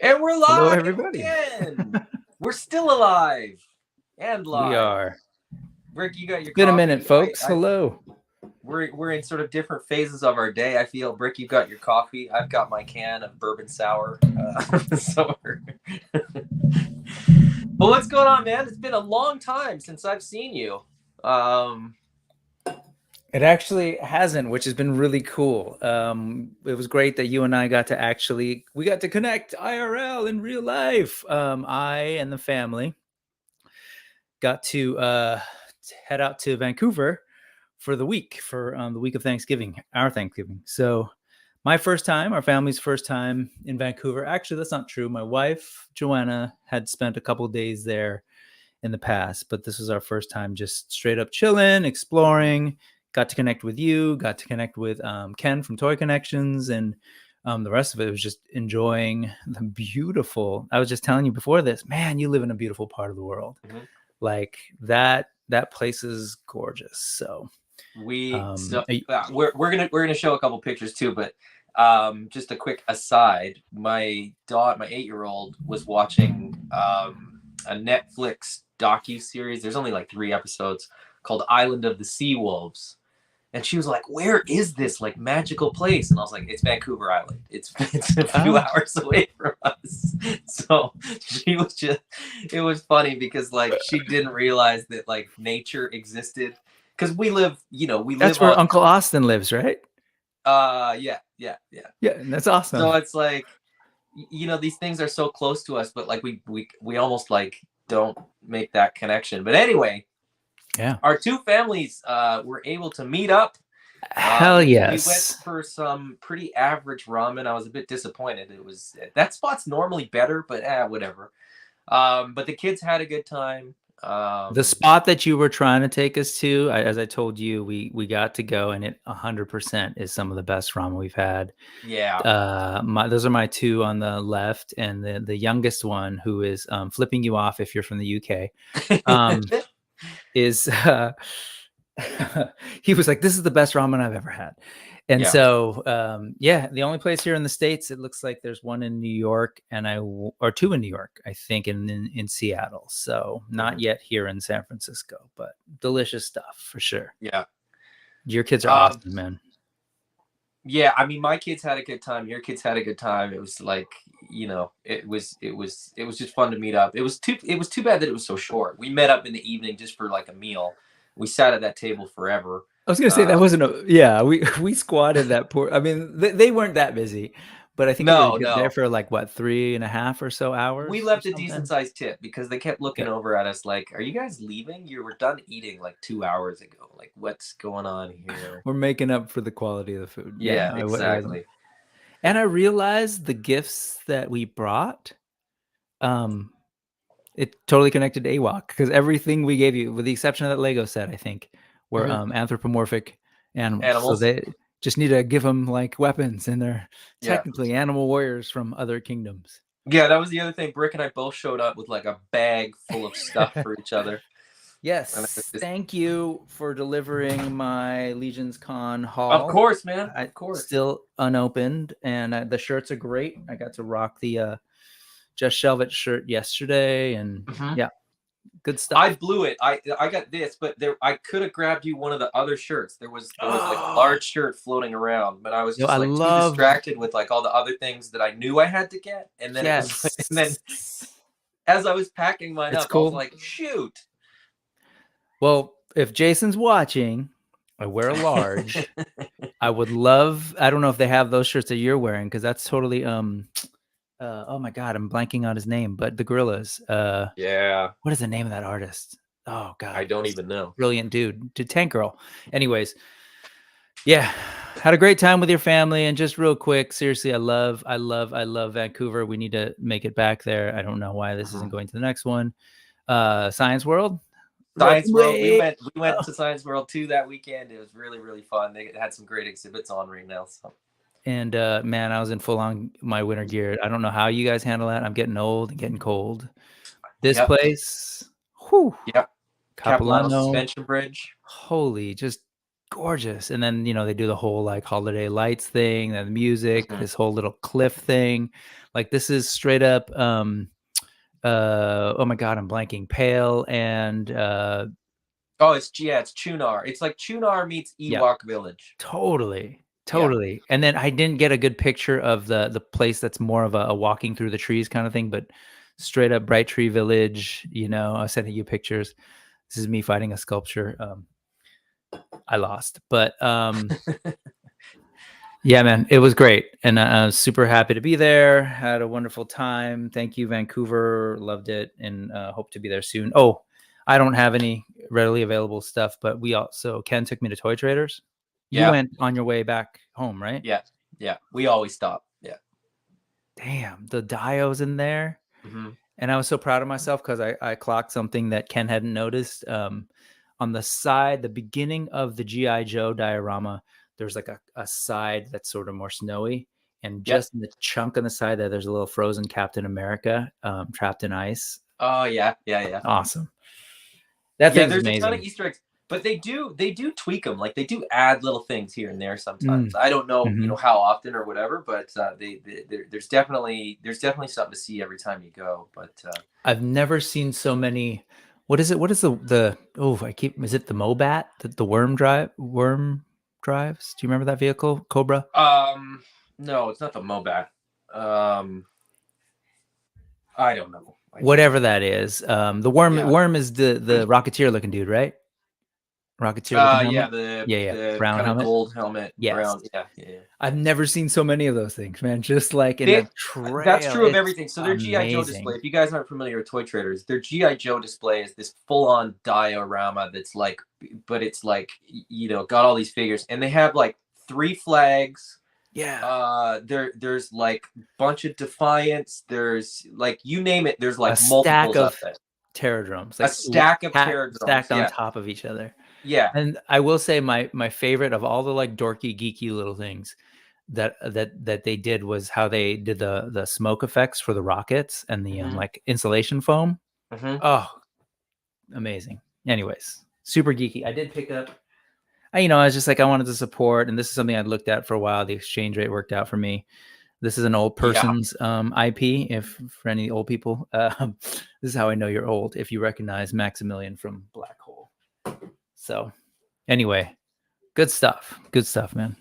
And we're Hello, live everybody. again. We're still alive and live. We are. Rick, you got It's your been a coffee. minute, folks. Hello. We're in sort of different phases of our day. I feel, Rick, you've got your coffee. I've got my can of bourbon sour. But what's going on, man? It's been a long time since I've seen you. It actually hasn't, which has been really cool. It was great that you and I got to connect IRL in real life. I and the family got to head out to Vancouver for the week, for the week of Thanksgiving, our Thanksgiving. So my first time, our family's first time in Vancouver. Actually, that's not true. My wife, Joanna, had spent a couple of days there in the past, but this was our first time just straight up chilling, exploring. Got to connect with you, got to connect with Ken from Toy Connections, and the rest of it was just enjoying the beautiful. I was just telling you before this, man, you live in a beautiful part of the world. Mm-hmm. Like that place is gorgeous. So we're gonna show a couple pictures too, but just a quick aside, my 8-year-old was watching a Netflix docu-series. There's only like 3 episodes, called Island of the Sea Wolves. And she was like, where is this like magical place? And I was like, it's Vancouver Island. It's a few hours away from us. So it was funny because like she didn't realize that like nature existed. Because we live that's where Uncle Austin lives, right? Yeah. That's awesome. So it's like, these things are so close to us, but like we almost like don't make that connection. But anyway, yeah, our two families were able to meet up. Hell yes. We went for some pretty average ramen. I was a bit disappointed. That spot's normally better, but whatever. But the kids had a good time. The spot that you were trying to take us to, as I told you, we got to go, and it 100% is some of the best ramen we've had. Yeah. Those are my two on the left, and the youngest one, who is flipping you off if you're from the UK, is he was like, this is the best ramen I've ever had. And so the only place here in the States, it looks like there's one in New York or two in New York, I think, and in Seattle. So not yet here in San Francisco, but delicious stuff for sure. Yeah. Your kids are awesome, man. Yeah, I mean, my kids had a good time. Your kids had a good time. It was like, it was just fun to meet up. It was too bad that it was so short. We met up in the evening just for like a meal. We sat at that table forever. I was gonna say that wasn't we squatted that poor. I mean, they weren't that busy, but I think we were there for like what, 3.5 or so hours. We left a decent sized tip because they kept looking over at us like, "Are you guys leaving? You were done eating like 2 hours ago. Like, what's going on here?" We're making up for the quality of the food. Yeah, exactly. And I realized the gifts that we brought, it totally connected to AWOK, because everything we gave you, with the exception of that Lego set, I think, were anthropomorphic animals. So they just need to give them like weapons, and they're technically animal warriors from other kingdoms. Yeah, that was the other thing. Brick and I both showed up with like a bag full of stuff for each other. Yes. Thank you for delivering my Legions Con haul. Of course, man. Of course. Still unopened, and the shirts are great. I got to rock the Just Shelve It shirt yesterday, and good stuff. I blew it. I got this, but I could have grabbed you one of the other shirts. There was like a large shirt floating around, but I was just too distracted with like all the other things that I knew I had to get, and then and then as I was packing mine up, I was like, shoot. Well, if Jason's watching, I wear a large. I would love. I don't know if they have those shirts that you're wearing, because that's totally oh my God, I'm blanking on his name, but the Gorillas. What is the name of that artist? Oh God, I don't even know. Brilliant dude. Tank Girl. Anyways, had a great time with your family. And just real quick, seriously, I love Vancouver. We need to make it back there. I don't know why this isn't going to the next one. Science World. We went to Science World too that weekend. It was really, really fun. They had some great exhibits on right now. So. And man, I was in full on my winter gear. I don't know how you guys handle that. I'm getting old and getting cold. This place, Capilano Suspension Bridge. Holy, just gorgeous. And then, you know, they do the whole like holiday lights thing, and the music, this whole little cliff thing. Like this is straight up oh my god, I'm blanking. Pale and Oh, it's Chunar. It's like Chunar meets Ewok Village. Totally. Yeah. And then I didn't get a good picture of the place that's more of a walking through the trees kind of thing, but straight up Bright Tree Village, you know, I was sending you pictures. This is me fighting a sculpture. I lost, but yeah, man, it was great. And I was super happy to be there. Had a wonderful time. Thank you, Vancouver. Loved it, and hope to be there soon. Oh, I don't have any readily available stuff, but Ken took me to Toy Traders. You went on your way back home, right? Yeah. We always stop. Yeah. Damn, the Dio's in there. And I was so proud of myself because I clocked something that Ken hadn't noticed. On the side, the beginning of the G.I. Joe diorama, there's like a side that's sort of more snowy. And just in the chunk on the side there, there's a little frozen Captain America trapped in ice. Oh, yeah. Awesome. That thing's there's amazing. a ton of Easter eggs. But they do tweak them. Like they do add little things here and there sometimes. I don't know, you know, how often or whatever, but there's definitely something to see every time you go. But I've never seen so many. What is it? What is is it the Mobat? The worm drives? Do you remember that vehicle, Cobra? No, it's not the Mobat. I don't know. Whatever that is. The worm is the Rocketeer looking dude, right? Rocketeer looking helmet? The brown kind helmet, of gold helmet. Yes. Brown. Yeah. I've never seen so many of those things, man. Just like in a trail. That's true of everything. So their G.I. Joe display, if you guys aren't familiar with Toy Traders, their G.I. Joe display is this full-on diorama that's like, but it's like, you know, got all these figures, and they have like 3 flags. Yeah. There's like a bunch of Defiance. There's like, you name it. There's like a multiples stack of it. Terror Drums. Like a stack of Terror Drums stacked on top of each other. Yeah. And I will say my favorite of all the like dorky, geeky little things that they did was how they did the smoke effects for the rockets and the like insulation foam. Oh, amazing. Anyways, super geeky. I did pick up, I was just like, I wanted to support, and this is something I'd looked at for a while. The exchange rate worked out for me. This is an old person's IP. If for any old people, this is how I know you're old. If you recognize Maximilian from Black Hole. So, anyway, good stuff. Good stuff, man.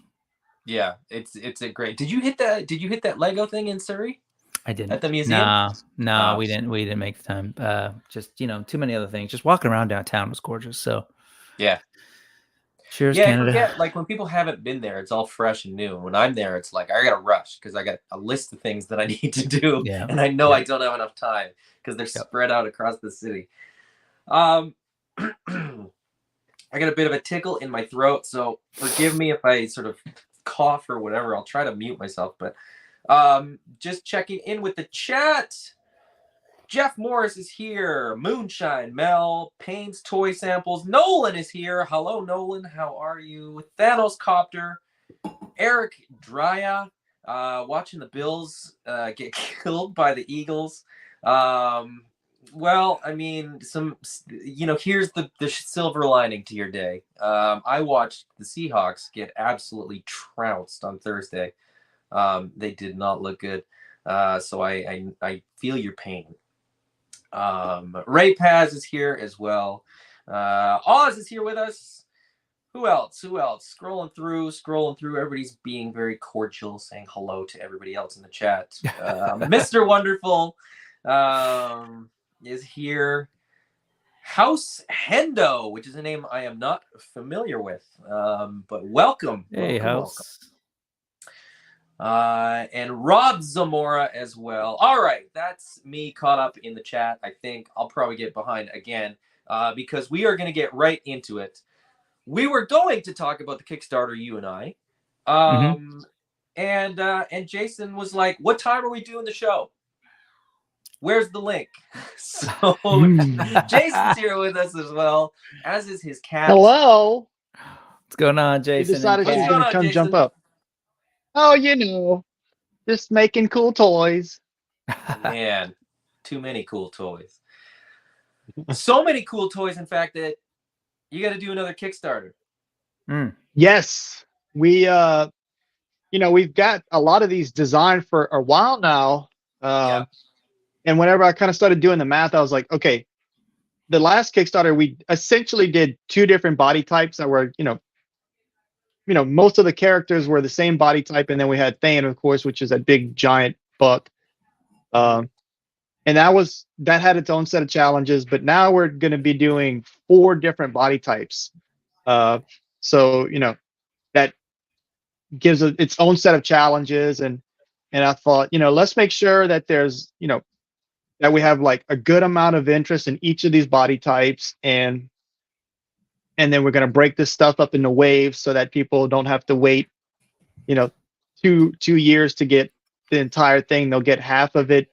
Yeah, it's a great. Did you hit that Lego thing in Surrey? I didn't. At the museum? No, we didn't. We didn't make the time. Just too many other things. Just walking around downtown was gorgeous. So yeah. Cheers, Canada. Yeah, like when people haven't been there, it's all fresh and new. When I'm there, it's like I gotta rush because I got a list of things that I need to do, and I know I don't have enough time because they're spread out across the city. I got a bit of a tickle in my throat, so forgive me if I sort of cough or whatever. I'll try to mute myself, but just checking in with the chat. Jeff Morris is here. Moonshine, Mel, Payne's Toy Samples. Nolan is here. Hello, Nolan. How are you? Thanos Copter. Eric Drya, watching the Bills get killed by the Eagles. Well, I mean, here's the silver lining to your day. I watched the Seahawks get absolutely trounced on Thursday. They did not look good. So I feel your pain. Ray Paz is here as well. Oz is here with us. Who else? Scrolling through. Everybody's being very cordial, saying hello to everybody else in the chat. Mr. Wonderful is here. House Hendo, which is a name I am not familiar with, but welcome. Hey, House. And Rob Zamora as well. All right, that's me caught up in the chat. I think I'll probably get behind again because we are going to get right into it. We were going to talk about the Kickstarter, you and I, and Jason was like, "What time are we doing the show? Where's the link?" So Jason's here with us as well, as is his cat. Hello. What's going on, Jason? He decided he was going to come jump up. Oh, just making cool toys. Man, too many cool toys. So many cool toys, in fact, that you got to do another Kickstarter. Yes, we we've got a lot of these designed for a while now. Yeah. And whenever I kind of started doing the math, I was like, okay, the last Kickstarter, we essentially did two different body types that were, most of the characters were the same body type, and then we had Thane, of course, which is a big giant buck. And that had its own set of challenges, but now we're going to be doing 4 different body types. So that gives it its own set of challenges, and I thought, let's make sure that there's, that we have like a good amount of interest in each of these body types, and then we're going to break this stuff up into waves so that people don't have to wait, 2 years to get the entire thing. They'll get half of it.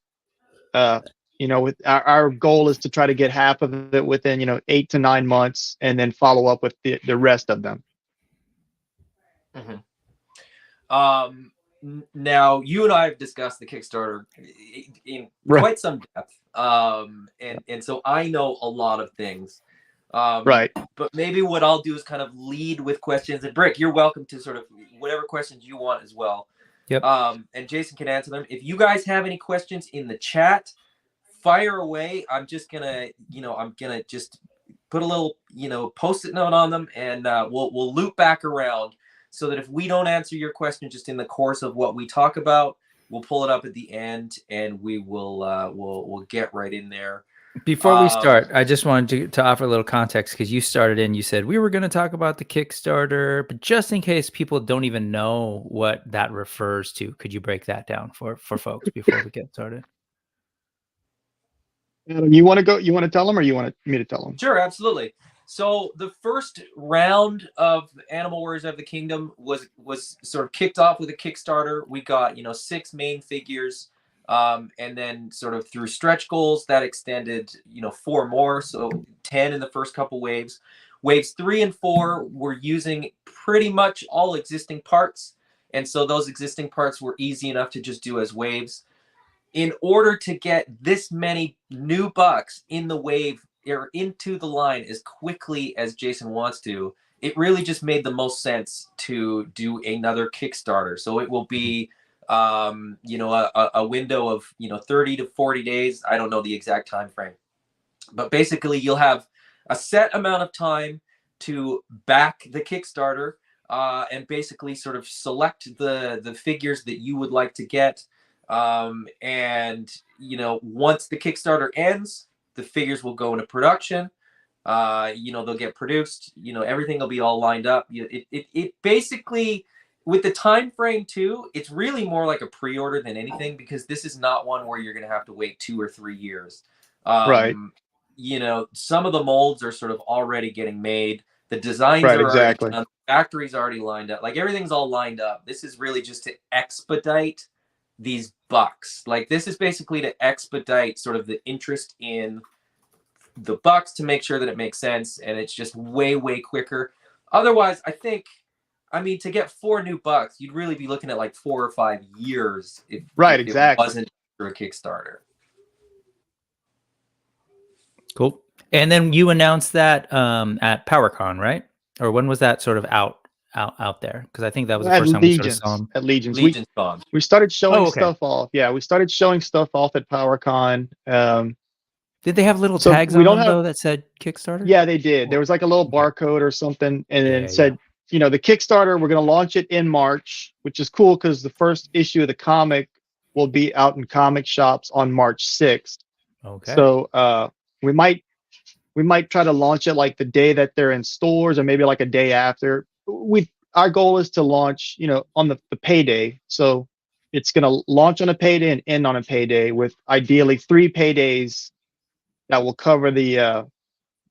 With our goal is to try to get half of it within 8 to 9 months, and then follow up with the rest of them. Now you and I have discussed the Kickstarter in quite some depth, and so I know a lot of things. Right. But maybe what I'll do is kind of lead with questions, and Brick, you're welcome to sort of whatever questions you want as well. Yep. And Jason can answer them. If you guys have any questions in the chat, fire away. I'm just gonna, just put a little, post-it note on them, and we'll loop back around, so that if we don't answer your question just in the course of what we talk about, we'll pull it up at the end, and we will we'll get right in there. Before we start, I just wanted to offer a little context, because you started in, you said we were going to talk about the Kickstarter, but just in case people don't even know what that refers to, could you break that down for folks before we get started? Adam, you want to tell them, or you want me to tell them? Sure, absolutely. So the first round of Animal Warriors of the Kingdom was sort of kicked off with a Kickstarter. We got 6 main figures. And then sort of through stretch goals that extended, 4 more. So 10 in the first couple waves. Waves 3 and 4 were using pretty much all existing parts. And so those existing parts were easy enough to just do as waves. In order to get this many new bucks in the wave or into the line as quickly as Jason wants to, it really just made the most sense to do another Kickstarter. So it will be a window of 30 to 40 days. I don't know the exact time frame, but basically you'll have a set amount of time to back the Kickstarter, and basically sort of select the figures that you would like to get, and once the Kickstarter ends, the figures will go into production. They'll get produced, everything will be all lined up. It basically, with the time frame too, it's really more like a pre-order than anything, because this is not one where you're going to have to wait 2 or 3 years. Right. Some of the molds are sort of already getting made. The designs right, are exactly. already done. The factory's already lined up. Like, everything's all lined up. This is really just to expedite these bucks. Like, this is basically to expedite sort of the interest in the bucks, to make sure that it makes sense, and it's just way, way quicker. Otherwise, to get 4 new bucks, you'd really be looking at like 4 or 5 years if exactly. it wasn't for a Kickstarter. Cool. And then you announced that at PowerCon, right? Or when was that sort of out there? Because I think that was the first time we sort of saw them. At Legion's. Con. We started showing stuff off. Yeah, we started showing stuff off at PowerCon. Did they have little tags on them though that said Kickstarter? Yeah, they did. There was like a little barcode or something, and then it said, the Kickstarter, we're going to launch it in March, which is cool because the first issue of the comic will be out in comic shops on March 6th. Okay. So we might try to launch it like the day that they're in stores, or maybe like a day after. Our goal is to launch, on the payday. So it's going to launch on a payday and end on a payday, with ideally 3 paydays that will cover the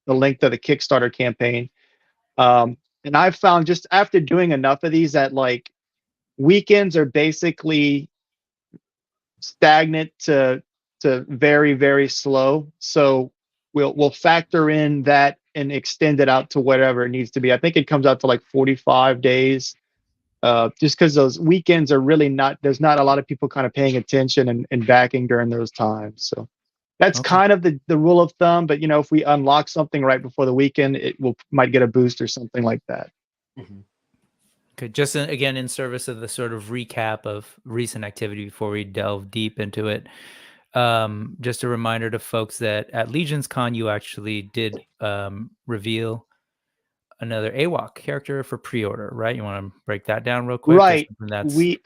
length of the Kickstarter campaign. And I've found, just after doing enough of these, that like weekends are basically stagnant to very, very slow. So we'll factor in that and extend it out to whatever it needs to be. I think it comes out to like 45 days, just because those weekends are really there's not a lot of people kind of paying attention and backing during those times. So that's kind of the rule of thumb. But if we unlock something right before the weekend, might get a boost or something like that. Mm-hmm. Okay, just again in service of the sort of recap of recent activity before we delve deep into it. Just a reminder to folks that at Legions Con you actually did reveal another AWOK character for pre-order, right? You want to break that down real quick? Right. We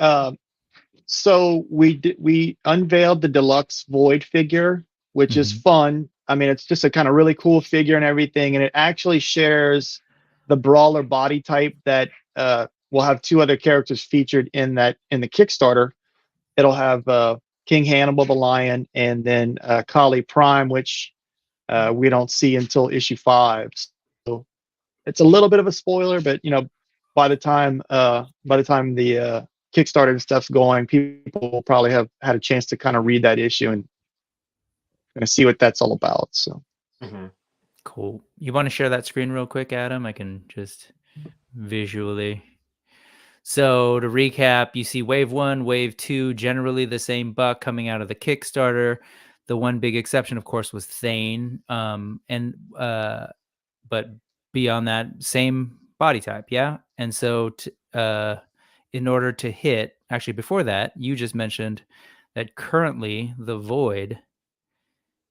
we unveiled the deluxe Void figure, which is fun. I mean, it's just a kind of really cool figure and everything, and it actually shares the brawler body type that we'll have two other characters featured in the Kickstarter. It'll have King Hannibal the Lion, and then Kali Prime, which we don't see until issue 5. So it's a little bit of a spoiler, but by the time the Kickstarter and stuff's going, people will probably have had a chance to kind of read that issue and kind of see what that's all about. So cool. You want to share that screen real quick, Adam? I can just visually. So to recap, you see wave 1, wave 2, generally the same buck coming out of the Kickstarter. The one big exception, of course, was Thane. But beyond that, same body type, yeah? And so in order to hit, actually before that, you just mentioned that currently the Void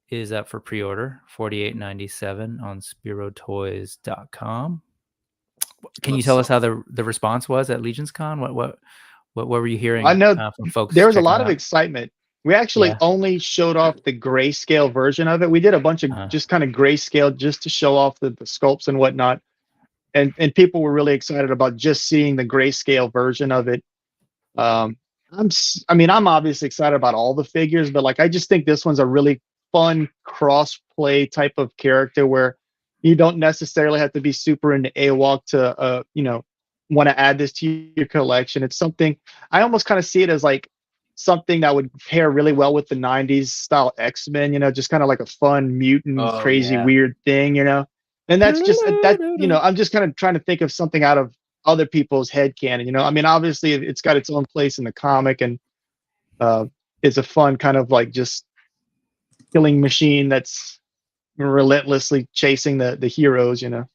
is up for pre-order, $48.97 on SpiroToys.com. Can you tell us how the response was at Legions Con? What were you hearing? I know from folks. There was a lot of excitement. We actually only showed off the grayscale version of it. We did a bunch of just kind of grayscale just to show off the sculpts and whatnot. And people were really excited about just seeing the grayscale version of it. I'm obviously excited about all the figures, but I just think this one's a really fun cross-play type of character where you don't necessarily have to be super into AWOK to want to add this to your collection. It's something I almost kind of see it as something that would pair really well with the 90s style X-Men, just kind of like a fun mutant, crazy, weird thing, and that's just I'm just kind of trying to think of something out of other people's headcanon. Obviously it's got its own place in the comic, and it's a fun kind of just killing machine that's relentlessly chasing the heroes. And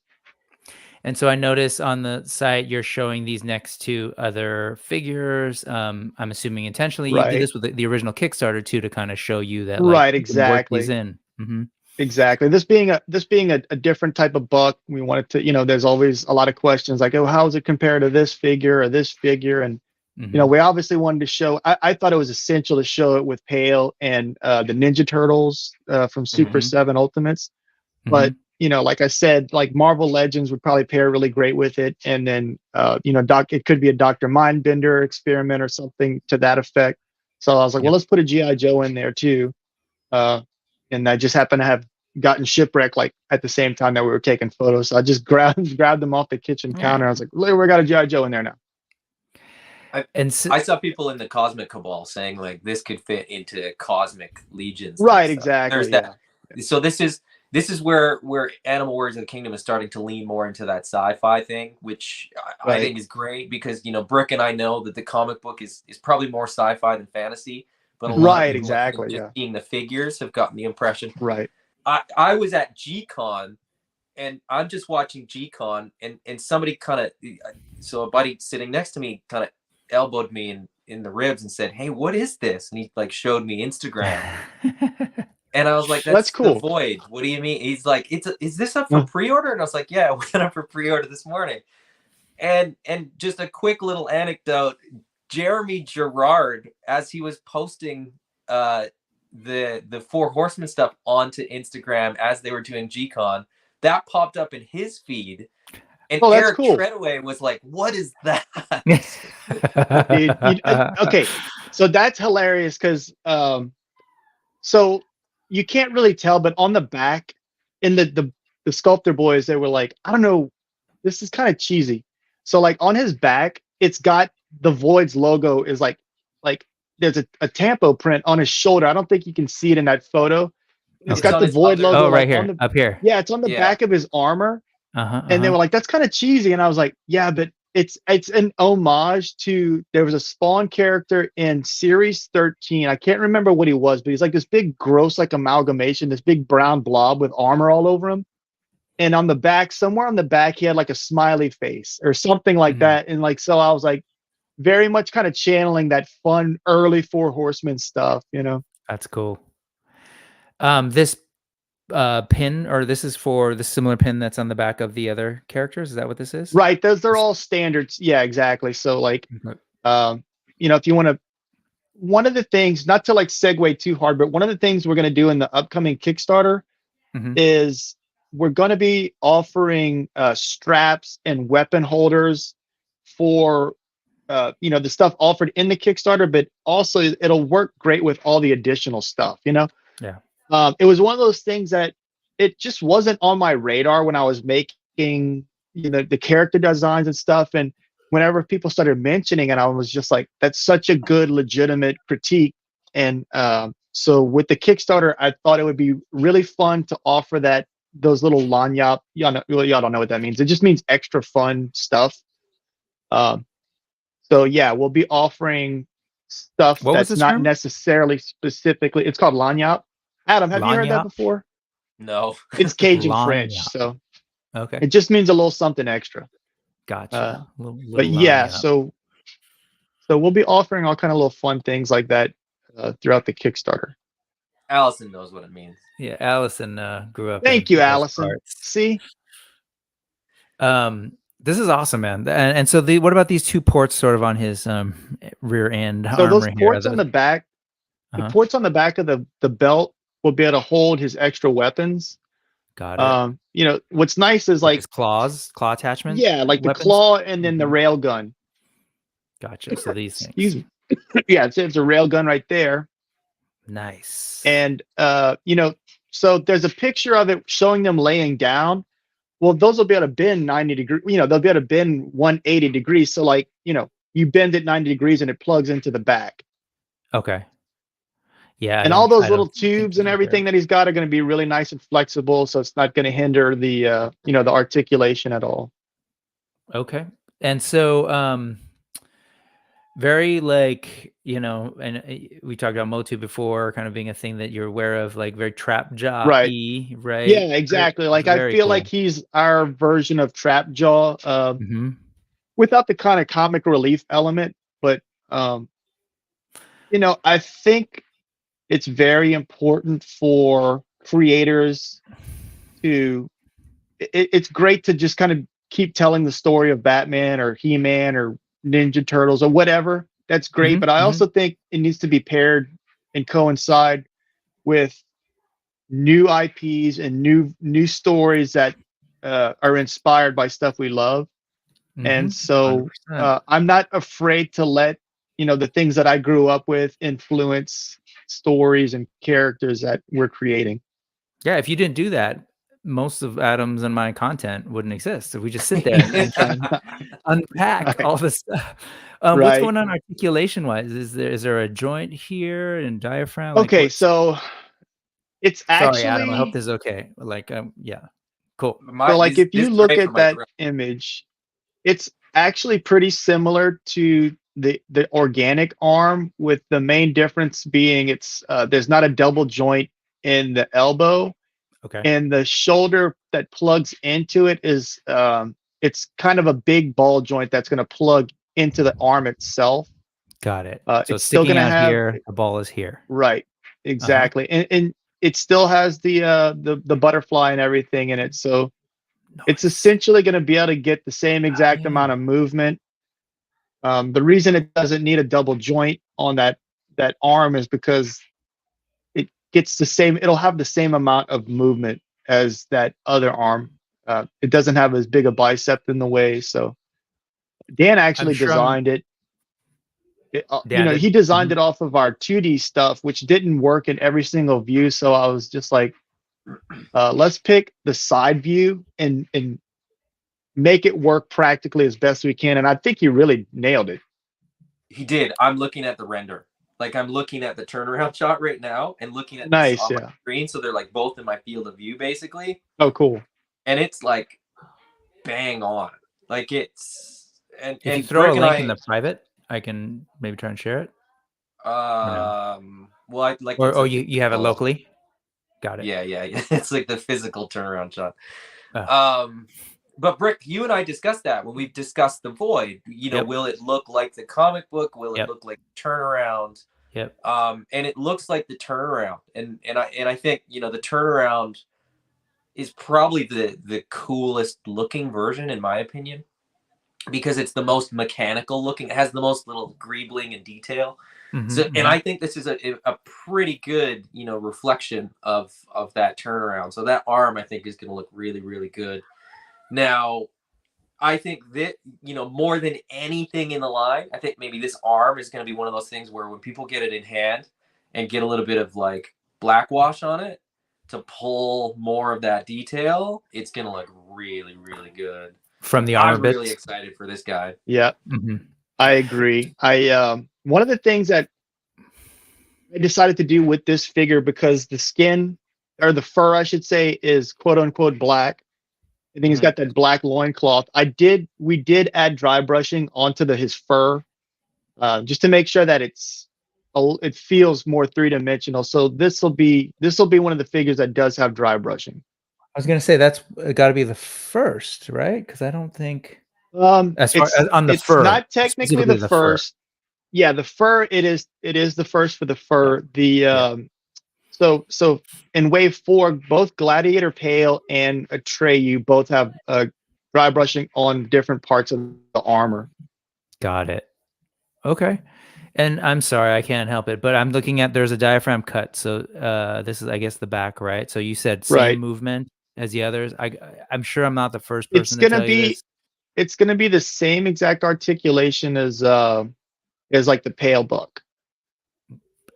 so I notice on the site you're showing these next two other figures. I'm assuming intentionally you did this with the original Kickstarter too, to kind of show you that exactly. Work these in. Exactly. This being a different type of buck, we wanted to, there's always a lot of questions like, oh, how does it compare to this figure or this figure? And we obviously wanted to show. I thought it was essential to show it with Pale and the Ninja Turtles from Super 7 Ultimates. But like I said, Marvel Legends would probably pair really great with it. And then it could be a Dr. Mindbender experiment or something to that effect. So I was like, well, let's put a G.I. Joe in there too. And I just happened to have gotten shipwrecked at the same time that we were taking photos. So I just grabbed them off the kitchen counter. I was like, we got a G.I. Joe in there now. I saw people in the Cosmic Cabal saying this could fit into Cosmic Legions. Right, exactly. There's that. So this is where Animal Warriors of the Kingdom is starting to lean more into that sci-fi thing, which I think is great because Brooke and I know that the comic book is probably more sci-fi than fantasy. But a lot of people just seeing the figures have gotten the impression. Right. I was at G-Con and I'm just watching G-Con and somebody so a buddy sitting next to me kind of elbowed me in the ribs and said, "Hey, what is this?" And he showed me Instagram. And I was like, that's cool. The Void. What do you mean? He's like, is this up for pre-order? And I was like, yeah, it went up for pre-order this morning. And just a quick little anecdote, Jeremy Gerard, as he was posting the Four Horsemen stuff onto Instagram as they were doing G-Con, that popped up in his feed. And Eric Treadaway was like, what is that? Okay, so that's hilarious because so you can't really tell, but on the back in the Sculptor Boys, they were like, I don't know, this is kind of cheesy. So on his back, it's got the Void's logo is like there's a tampo print on his shoulder. I don't think you can see it in that photo. It's got the Void logo right here, up here. Yeah, it's on the back of his armor. And they were like, that's kind of cheesy. And I was like, yeah, but it's an homage to, there was a Spawn character in series 13. I can't remember what he was, but he's like this big gross amalgamation, this big brown blob with armor all over him. and on the back, somewhere on the back, he had like a smiley face or something like that. And like, so I was like very much kind of channeling that fun early Four Horsemen stuff, you know? That's cool. This pin, or this is for the similar pin that's on the back of the other characters. Is that what this is? Right. They're all standards. Yeah, exactly. So like, you know, if you want to, one of the things, not to like segue too hard, but one of the things we're going to do in the upcoming Kickstarter is we're going to be offering straps and weapon holders for, you know, the stuff offered in the Kickstarter, but also it'll work great with all the additional stuff, you know? Yeah. It was one of those things that it just wasn't on my radar when I was making, you know, the character designs and stuff. And whenever people started mentioning it, I was just like, that's such a good, legitimate critique. And so with the Kickstarter, I thought it would be really fun to offer that, those little lanyap. Y'all don't know what that means. It just means extra fun stuff. So yeah, we'll be offering stuff that's not necessarily specifically, it's called lanyap. Adam, have you heard that before? No. It's Cajun French, so okay. It just means a little something extra. Gotcha. But yeah, so we'll be offering all kind of little fun things like that throughout the Kickstarter. Allison knows what it means. Yeah, Allison grew up. Thank you, Allison. See? This is awesome, man. And so what about these two ports sort of on his rear end? So those ports on the back, the ports on the back of the belt will be able to hold his extra weapons. Got it. You know, what's nice is like his claw attachment. Yeah, like weapons? The claw and then the rail gun. Gotcha. So these things. Excuse me. Yeah, it's a rail gun right there. Nice. And you know, so there's a picture of it showing them laying down. Well, those will be able to bend 90 degrees. You know, they'll be able to bend 180 degrees. So like, you know, you bend it 90 degrees and it plugs into the back. Okay. Yeah. And all those little tubes and everything that he's got are going to be really nice and flexible. So it's not going to hinder the, you know, the articulation at all. Okay. And so, very like, you know, and we talked about Motu before, kind of being a thing that you're aware of, like very trap jaw, right? Yeah, exactly. Like I feel like he's our version of Trap Jaw, without the kind of comic relief element. But you know, I think it's very important for creators to. It's great to just kind of keep telling the story of Batman or He-Man or Ninja Turtles or whatever. That's great, but I also think it needs to be paired and coincide with new IPs and new stories that are inspired by stuff we love. And so I'm not afraid to let, you know, the things that I grew up with influence stories and characters that we're creating. Yeah, if you didn't do that, most of Adam's and my content wouldn't exist. If we just sit there and try and unpack all this stuff. What's going on articulation wise? Is there a joint here and diaphragm? Like okay, so it's actually. Sorry, Adam. I hope this is okay. Like, yeah, cool. So, like, if you look at that image, it's actually pretty similar to the organic arm, with the main difference being it's there's not a double joint in the elbow. Okay. And the shoulder that plugs into it is it's kind of a big ball joint that's going to plug into the arm itself. Got it. So it's still going to have here. The ball is here. Right. Exactly. And it still has the butterfly and everything in it. So it's essentially going to be able to get the same exact amount of movement. The reason it doesn't need a double joint on that arm is because gets the same, it'll have the same amount of movement as that other arm. It doesn't have as big a bicep in the way. So Dan actually designed it. You know, he designed it off of our 2D stuff, which didn't work in every single view. So I was just like, let's pick the side view and make it work practically as best we can. And I think he really nailed it. He did. I'm looking at the render. Like, I'm looking at the turnaround shot right now and looking at nice, this on my screen. So they're like both in my field of view, basically. Oh, cool. And it's like bang on. Like, it's and if you throw a link in the private, I can maybe try and share it. Well, I like. Or you have it locally. Got it. Yeah. It's like the physical turnaround shot. But Brick, you and I discussed that when we discussed the Void. You know, will it look like the comic book? Will it look like Turnaround? Yep. And it looks like the Turnaround, and I think, you know, the Turnaround is probably the coolest looking version in my opinion, because it's the most mechanical looking. It has the most little greebling and detail. So, and I think this is a pretty good, you know, reflection of that Turnaround. So that arm, I think, is going to look really, really good. Now, I think that, you know, more than anything in the line, I think maybe this arm is going to be one of those things where when people get it in hand and get a little bit of like black wash on it to pull more of that detail, it's going to look really, really good. From the armor I'm really excited for this guy. Yeah, I agree. One of the things that I decided to do with this figure, because the skin, or the fur, I should say, is quote unquote black. I think he's got that black loincloth. We did add dry brushing onto his fur, just to make sure that it feels more three-dimensional. So this will be one of the figures that does have dry brushing. I was gonna say that's got to be the first, right? Because I don't think as far as on the fur, it's not technically the first. Fur. Yeah, the fur, it is the first for the fur. So in wave 4, both Gladiator Pale and Atreyu both have dry brushing on different parts of the armor. Got it. Okay. And I'm sorry, I can't help it, but I'm looking at, there's a diaphragm cut. So this is, I guess, the back, right? So you said same movement as the others. I'm sure I'm not the first person to tell you this. It's gonna be the same exact articulation as like the Pale Buck.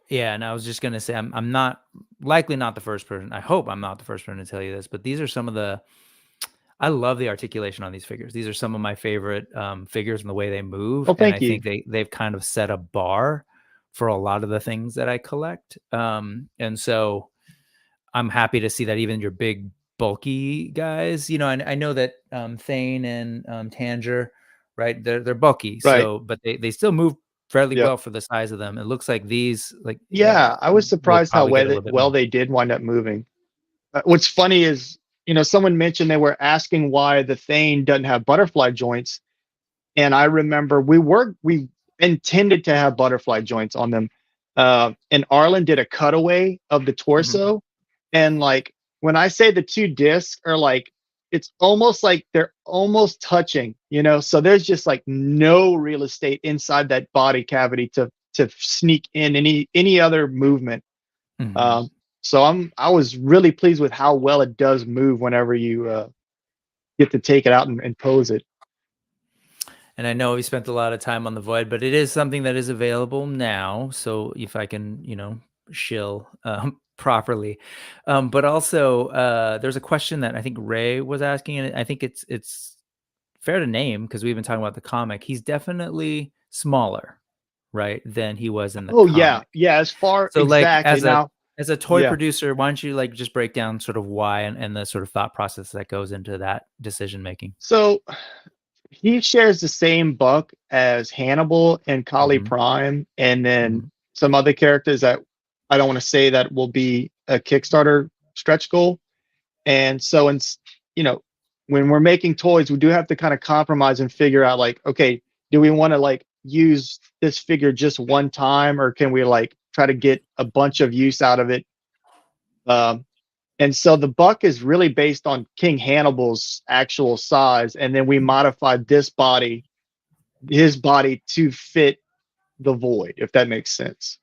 Yeah, and I was just gonna say I'm likely not the first person. I hope I'm not the first person to tell you this, but these are some of the. I love the articulation on these figures. These are some of my favorite figures and the way they move. Thank and I think they've kind of set a bar for a lot of the things that I collect. And so I'm happy to see that even your big bulky guys, you know, I know that Thane and Tanger, right? They're bulky, so but they still move fairly well for the size of them. It looks like these, like I was surprised how well they did wind up moving. What's funny is, you know, someone mentioned they were asking why the Thane doesn't have butterfly joints, and I remember we intended to have butterfly joints on them, and Arlen did a cutaway of the torso, and like when I say the two discs are like, it's almost like they're almost touching, you know, so there's just like no real estate inside that body cavity to sneak in any other movement. So I was really pleased with how well it does move whenever you get to take it out and pose it. And I know we spent a lot of time on the Void, but it is something that is available now. So if I can, you know, shill properly. But also there's a question that I think Ray was asking, and I think it's fair to name because we've been talking about the comic. He's definitely smaller, right, than he was in the comic. Yeah. As far so exactly like as a toy producer, why don't you like just break down sort of why and the sort of thought process that goes into that decision making? So he shares the same buck as Hannibal and Kali Prime, and then some other characters that I don't want to say that will be a Kickstarter stretch goal. And so, you know, when we're making toys, we do have to kind of compromise and figure out like, okay, do we want to like use this figure just one time, or can we like try to get a bunch of use out of it? And so the buck is really based on King Hannibal's actual size, and then we modified his body to fit the Void, if that makes sense.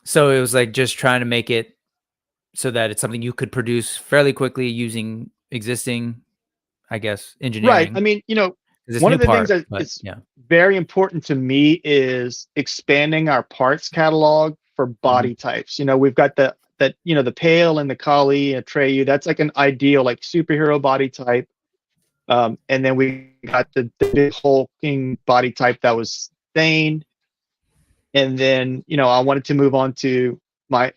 So it was like just trying to make it so that it's something you could produce fairly quickly using existing, I guess, engineering. Right. I mean, you know, one of the things that is very important to me is expanding our parts catalog for body types. You know, we've got the Pale and the Kali and Atreyu. That's like an ideal like superhero body type. And then we got the big hulking body type that was Thane. And then, you know, I wanted to move on to my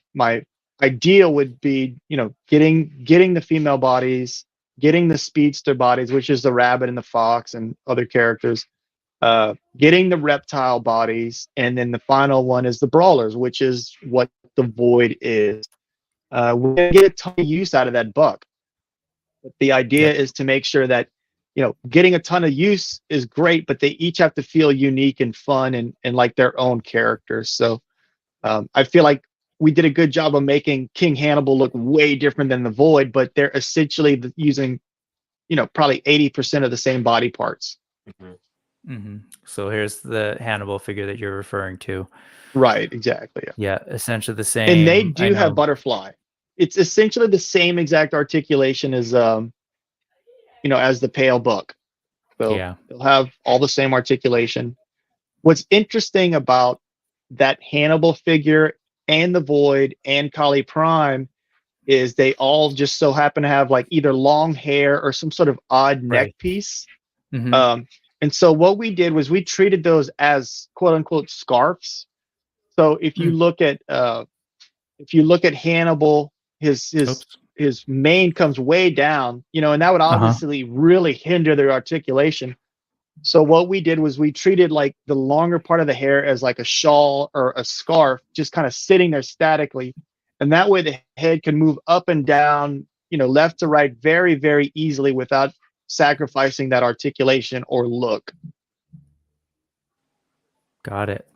ideal would be, you know, getting the female bodies, getting the speedster bodies, which is the rabbit and the fox and other characters, getting the reptile bodies, and then the final one is the brawlers, which is what the Void is. We're gonna get a ton of use out of that buck. But the idea is to make sure that, getting a ton of use is great, but they each have to feel unique and fun and like their own characters. So I feel like we did a good job of making King Hannibal look way different than the Void, but they're essentially using, probably 80% of the same body parts. So here's the Hannibal figure that you're referring to. Right, exactly. Yeah, essentially the same. And they do have butterfly. It's essentially the same exact articulation as as the pale buck. So they'll have all the same articulation. What's interesting about that Hannibal figure and the Void and Kali Prime is they all just so happen to have like either long hair or some sort of odd neck piece. And so what we did was we treated those as quote unquote scarves. So if you look at Hannibal, his mane comes way down, and that would obviously really hinder their articulation. So what we did was we treated like the longer part of the hair as like a shawl or a scarf, just kind of sitting there statically. And that way the head can move up and down, left to right very, very easily without sacrificing that articulation or look. Got it.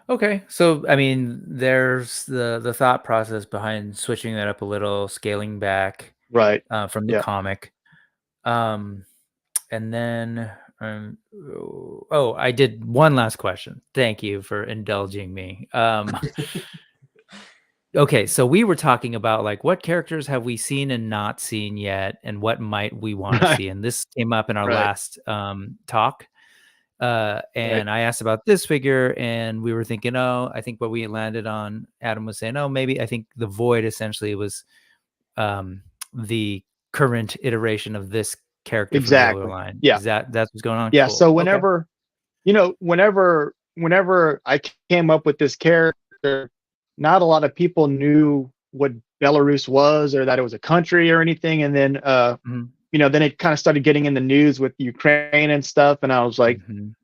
Okay. So, I mean, there's the thought process behind switching that up a little, scaling back from the comic. And then, I did one last question. Thank you for indulging me. Okay, so we were talking about like what characters have we seen and not seen yet, and what might we want to see. And this came up in our last talk. And I asked about this figure, and we were thinking, I think what we landed on, Adam was saying, maybe I think the Void essentially was the current iteration of this character from the older line. Yeah. That's what's going on? Yeah. Cool. So whenever I came up with this character, not a lot of people knew what Belarus was or that it was a country or anything. And then, then it kind of started getting in the news with Ukraine and stuff. And I was like,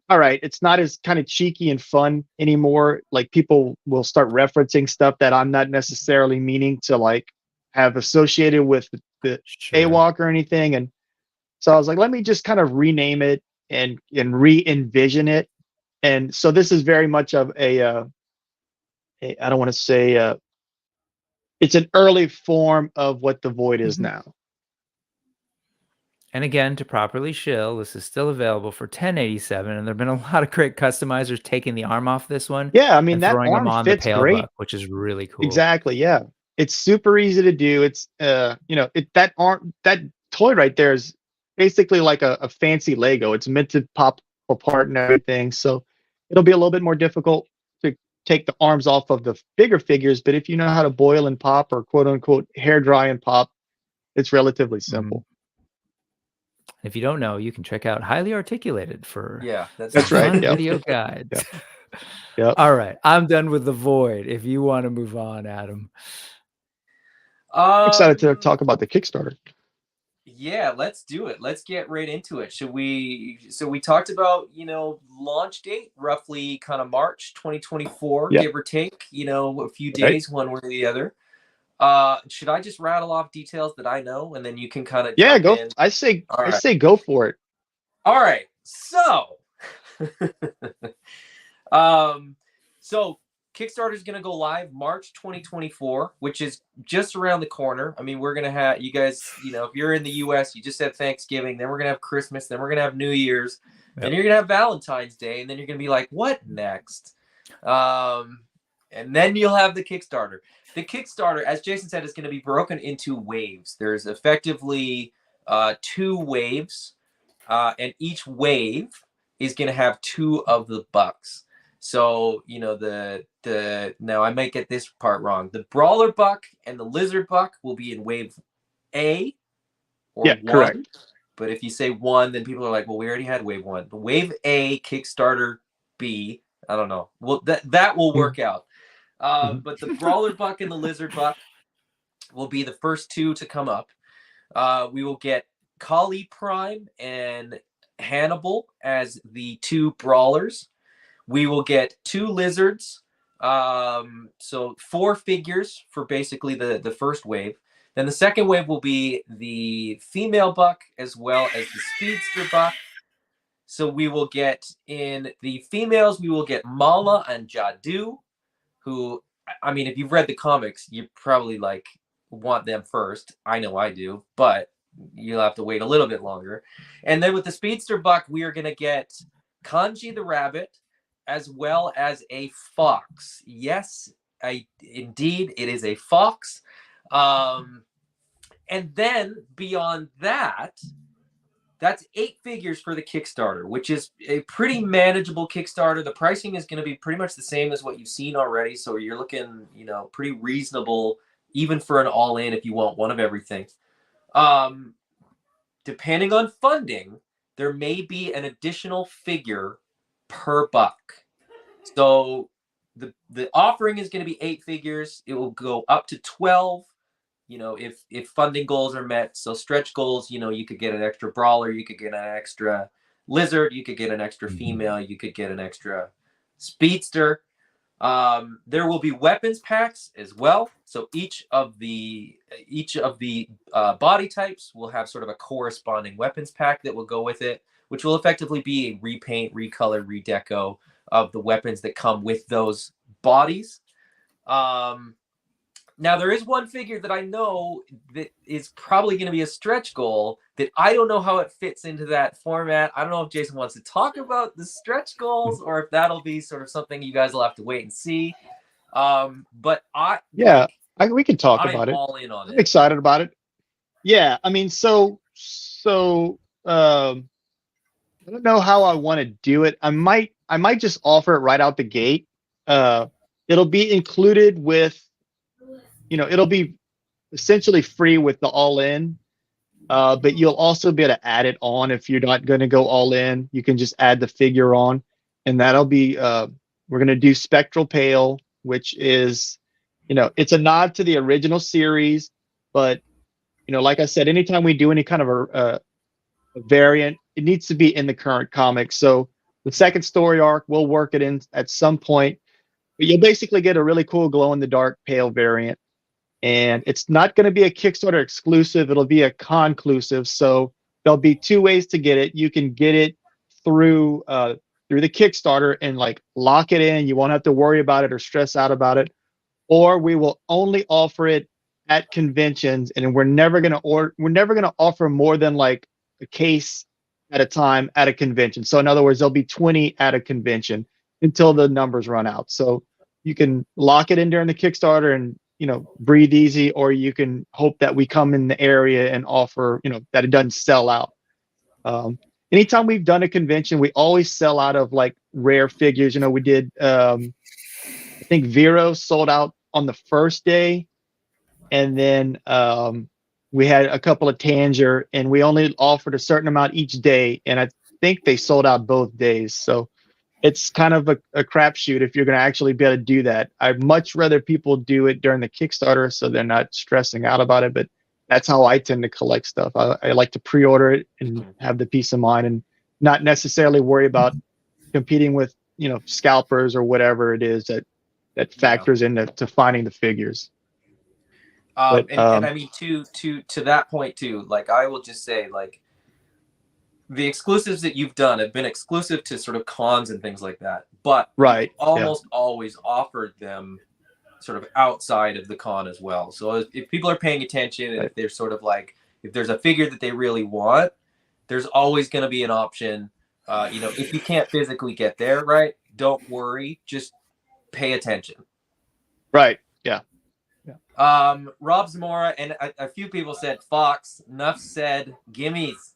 all right, it's not as kind of cheeky and fun anymore. Like people will start referencing stuff that I'm not necessarily meaning to like have associated with the AWOK or anything. And so I was like, let me just kind of rename it and re-envision it. And so this is very much of I don't want to say it's an early form of what the Void is now. And again, to properly shill, this is still available for $10.87, and there've been a lot of great customizers taking the arm off this one. Yeah, I mean and that throwing arm them on fits the pale great, buck, which is really cool. Exactly, yeah. It's super easy to do. It's that toy right there is basically like a fancy Lego. It's meant to pop apart and everything, so it'll be a little bit more difficult to take the arms off of the bigger figures. But if you know how to boil and pop or quote unquote hair dry and pop, it's relatively simple. If you don't know, you can check out Highly Articulated for that's right. video guides. All right, I'm done with the Void. If you want to move on, Adam. I'm excited to talk about the Kickstarter. Yeah, let's do it. Let's get right into it. Should we? So we talked about launch date roughly kind of March 2024, give or take. A few days, one way or the other. Should I just rattle off details that I know, and then you can kind of go in? I say go for it. All right. So so Kickstarter is going to go live March 2024, which is just around the corner. I mean, we're going to have you guys, if you're in the US, you just had Thanksgiving, then we're going to have Christmas, then we're going to have New Year's, then you're going to have Valentine's Day, and then you're going to be like, what next? And then you'll have the Kickstarter. The Kickstarter, as Jason said, is going to be broken into waves. There's effectively 2 waves, and each wave is going to have 2 of the bucks. So, now I might get this part wrong. The Brawler Buck and the Lizard Buck will be in wave A or 1. Correct. But if you say 1, then people are like, well, we already had wave 1. But wave A, Kickstarter B, I don't know. Well, that will work out. But the Brawler Buck and the Lizard Buck will be the first 2 to come up. We will get Kali Prime and Hannibal as the 2 brawlers. We will get 2 lizards. So 4 figures for basically the first wave. Then the second wave will be the female buck as well as the speedster buck. So we will get in the females, we will get Mala and Jadu, who, I mean, if you've read the comics, you probably like want them first. I know I do, but you'll have to wait a little bit longer. And then with the speedster buck, we are going to get Kanji the rabbit as well as a fox. Yes, indeed, it is a fox. And then beyond that, that's 8 figures for the Kickstarter, which is a pretty manageable Kickstarter. The pricing is going to be pretty much the same as what you've seen already. So you're looking, you know, pretty reasonable, even for an all-in if you want one of everything. Depending on funding, there may be an additional figure per buck. So the offering is going to be 8 figures. It will go up to 12. You know, if funding goals are met. So stretch goals, you know, you could get an extra brawler, you could get an extra lizard, you could get an extra female, you could get an extra speedster. There will be weapons packs as well. So each of the body types will have sort of a corresponding weapons pack that will go with it, which will effectively be a repaint, recolor, redeco of the weapons that come with those bodies. Now, there is one figure that I know that is probably going to be a stretch goal that I don't know how it fits into that format. I don't know if Jason wants to talk about the stretch goals or if that'll be sort of something you guys will have to wait and see. But we can talk about it. All in on I'm it. excited about it. Yeah, I mean, I don't know how I want to do it. I might just offer it right out the gate. It'll be included with, you know, it'll be essentially free with the all-in, but you'll also be able to add it on if you're not going to go all in. You can just add the figure on, and that'll be. We're going to do Spectral Pale, which is, you know, it's a nod to the original series, but, you know, like I said, anytime we do any kind of a variant, it needs to be in the current comic. So the second story arc, we'll work it in at some point, but you'll basically get a really cool glow-in-the-dark pale variant. And it's not going to be a Kickstarter exclusive. It'll be a conclusive. So there'll be 2 ways to get it. You can get it through the Kickstarter and like lock it in. You won't have to worry about it or stress out about it. Or we will only offer it at conventions, and we're never going to offer more than like a case at a time at a convention. So in other words, there'll be 20 at a convention until the numbers run out. So you can lock it in during the Kickstarter and, you know, breathe easy, or you can hope that we come in the area and offer, you know, that it doesn't sell out. Anytime we've done a convention, we always sell out of like rare figures. You know, we did, I think Vero sold out on the first day, and then we had a couple of Tanger, and we only offered a certain amount each day, and I think they sold out both days. So it's kind of a crapshoot if you're going to actually be able to do that. I'd much rather people do it during the Kickstarter so they're not stressing out about it, but that's how I tend to collect stuff. I like to pre-order it and have the peace of mind and not necessarily worry about competing with, you know, scalpers or whatever it is that factors into finding the figures. And I mean, to that point too, like I will just say, like, the exclusives that you've done have been exclusive to sort of cons and things like that, but almost always offered them sort of outside of the con as well. So if people are paying attention, and if they're sort of like, if there's a figure that they really want, there's always going to be an option. You know, if you can't physically get there, right, don't worry, just pay attention. Right. Yeah. Rob Zamora and a few people said Fox. Nuff said gimmies.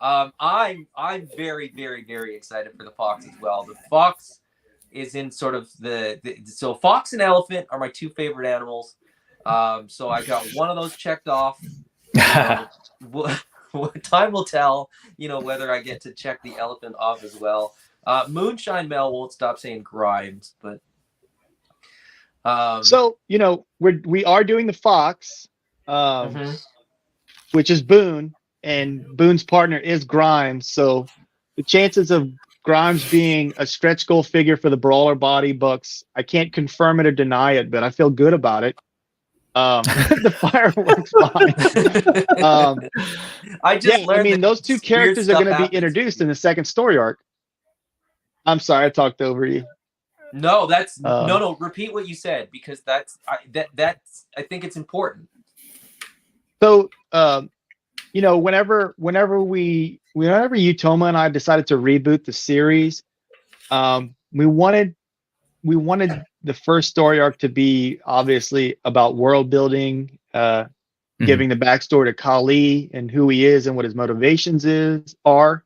I'm very, very, very excited for the fox as well. The fox is in sort of so fox and elephant are my 2 favorite animals. So I got one of those checked off. Time will tell, you know, whether I get to check the elephant off as well. Moonshine Mel won't stop saying Grimes, but so, you know, we are doing the fox, which is Boone. And Boone's partner is Grimes, so the chances of Grimes being a stretch goal figure for the Brawler Body Bucks, I can't confirm it or deny it, but I feel good about it. The fireworks behind. I just Yeah, I learned mean, that those two weird characters are stuff going to be happens. introduced in the second story arc. I'm sorry, I talked over you. No, no. Repeat what you said, because that's I think it's important. So, you know, whenever Utoma and I decided to reboot the series, we wanted the first story arc to be obviously about world building, giving the backstory to Kali and who he is and what his motivations are,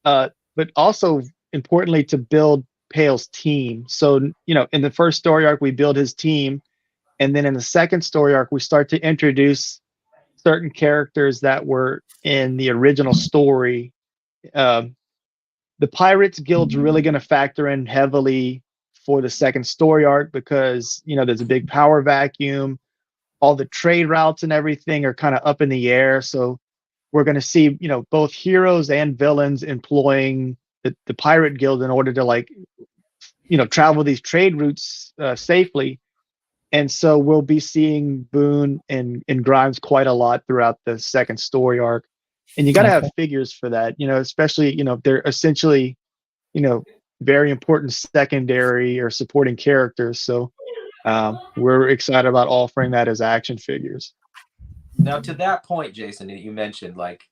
but also importantly to build Pale's team. So, you know, in the first story arc, we build his team, and then in the second story arc, we start to introduce certain characters that were in the original story. Um, the Pirates Guild's really going to factor in heavily for the second story arc because, you know, there's a big power vacuum. All the trade routes and everything are kind of up in the air. So we're going to see, you know, both heroes and villains employing the Pirate Guild in order to, like, you know, travel these trade routes safely. And so we'll be seeing Boone and Grimes quite a lot throughout the second story arc. And you got to have figures for that, you know, especially, you know, they're essentially, you know, very important secondary or supporting characters. So we're excited about offering that as action figures. Now, to that point, Jason, you mentioned, like,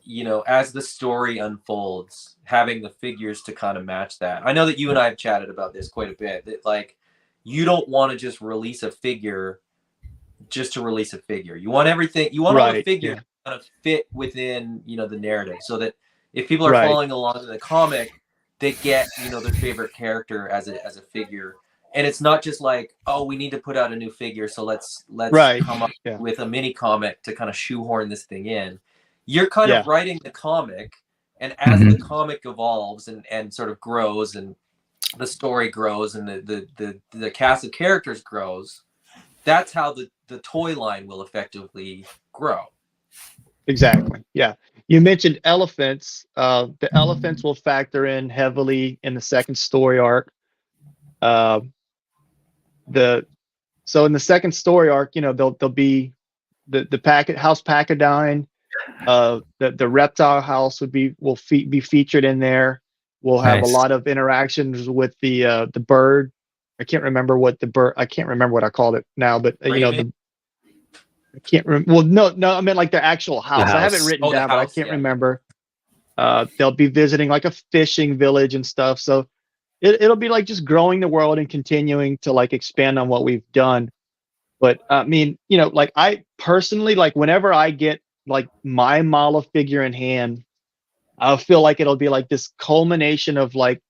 you know, as the story unfolds, having the figures to kind of match that. I know that you and I have chatted about this quite a bit, that, like, you don't want to just release a figure just to release a figure. You want everything, you want all the figures to kind of fit within, you know, the narrative, so that if people are following along in the comic, they get, you know, their favorite character as a figure. And it's not just like, oh, we need to put out a new figure, so let's come up with a mini comic to kind of shoehorn this thing in. You're kind of writing the comic, and as the comic evolves and sort of grows, and the story grows, and the cast of characters grows, that's how the toy line will effectively grow. Exactly. Yeah. You mentioned elephants. The elephants will factor in heavily in the second story arc. So in the second story arc, you know, they'll be the house Pacadine, the reptile house will be featured in there. We'll have a lot of interactions with the bird. I can't remember what I called it now, but you know, I can't remember. Well, no, I meant like the actual house. I have it written down, but I can't remember. They'll be visiting like a fishing village and stuff. So it'll be like just growing the world and continuing to, like, expand on what we've done. But I mean, you know, like, I personally, like, whenever I get like my Mala figure in hand, I feel like it'll be like this culmination of like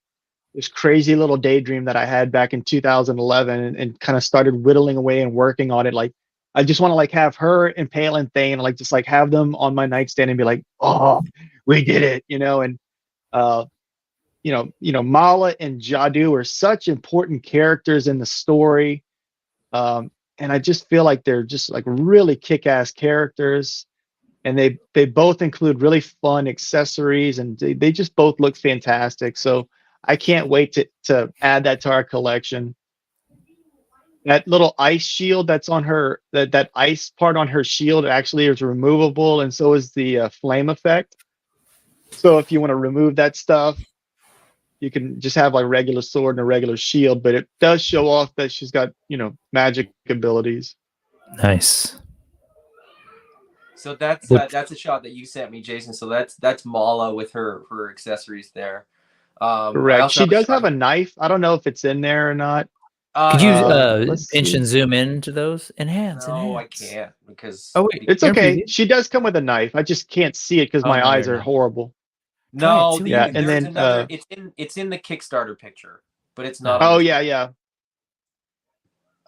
this crazy little daydream that I had back in 2011, and kind of started whittling away and working on it. Like, I just want to, like, have her and Pale and Thane, like, just like have them on my nightstand and be like, oh, we did it, you know. And Mala and Jadu are such important characters in the story. And I just feel like they're just like really kick-ass characters, and they both include really fun accessories, and they just both look fantastic. So I can't wait to add that to our collection. That little ice shield that's on her, that ice part on her shield actually is removable, and so is the flame effect. So if you want to remove that stuff, you can just have like a regular sword and a regular shield, but it does show off that she's got, you know, magic abilities. Nice. So that's a shot that you sent me, Jason. So that's Mala with her accessories there. Correct. She does have a knife. I don't know if it's in there or not. Could you pinch and zoom into those? Enhance. No, I can't, because it's okay. She does come with a knife. I just can't see it because my eyes are horrible. No, yeah, and then another. It's in the Kickstarter picture, but it's not. Oh yeah.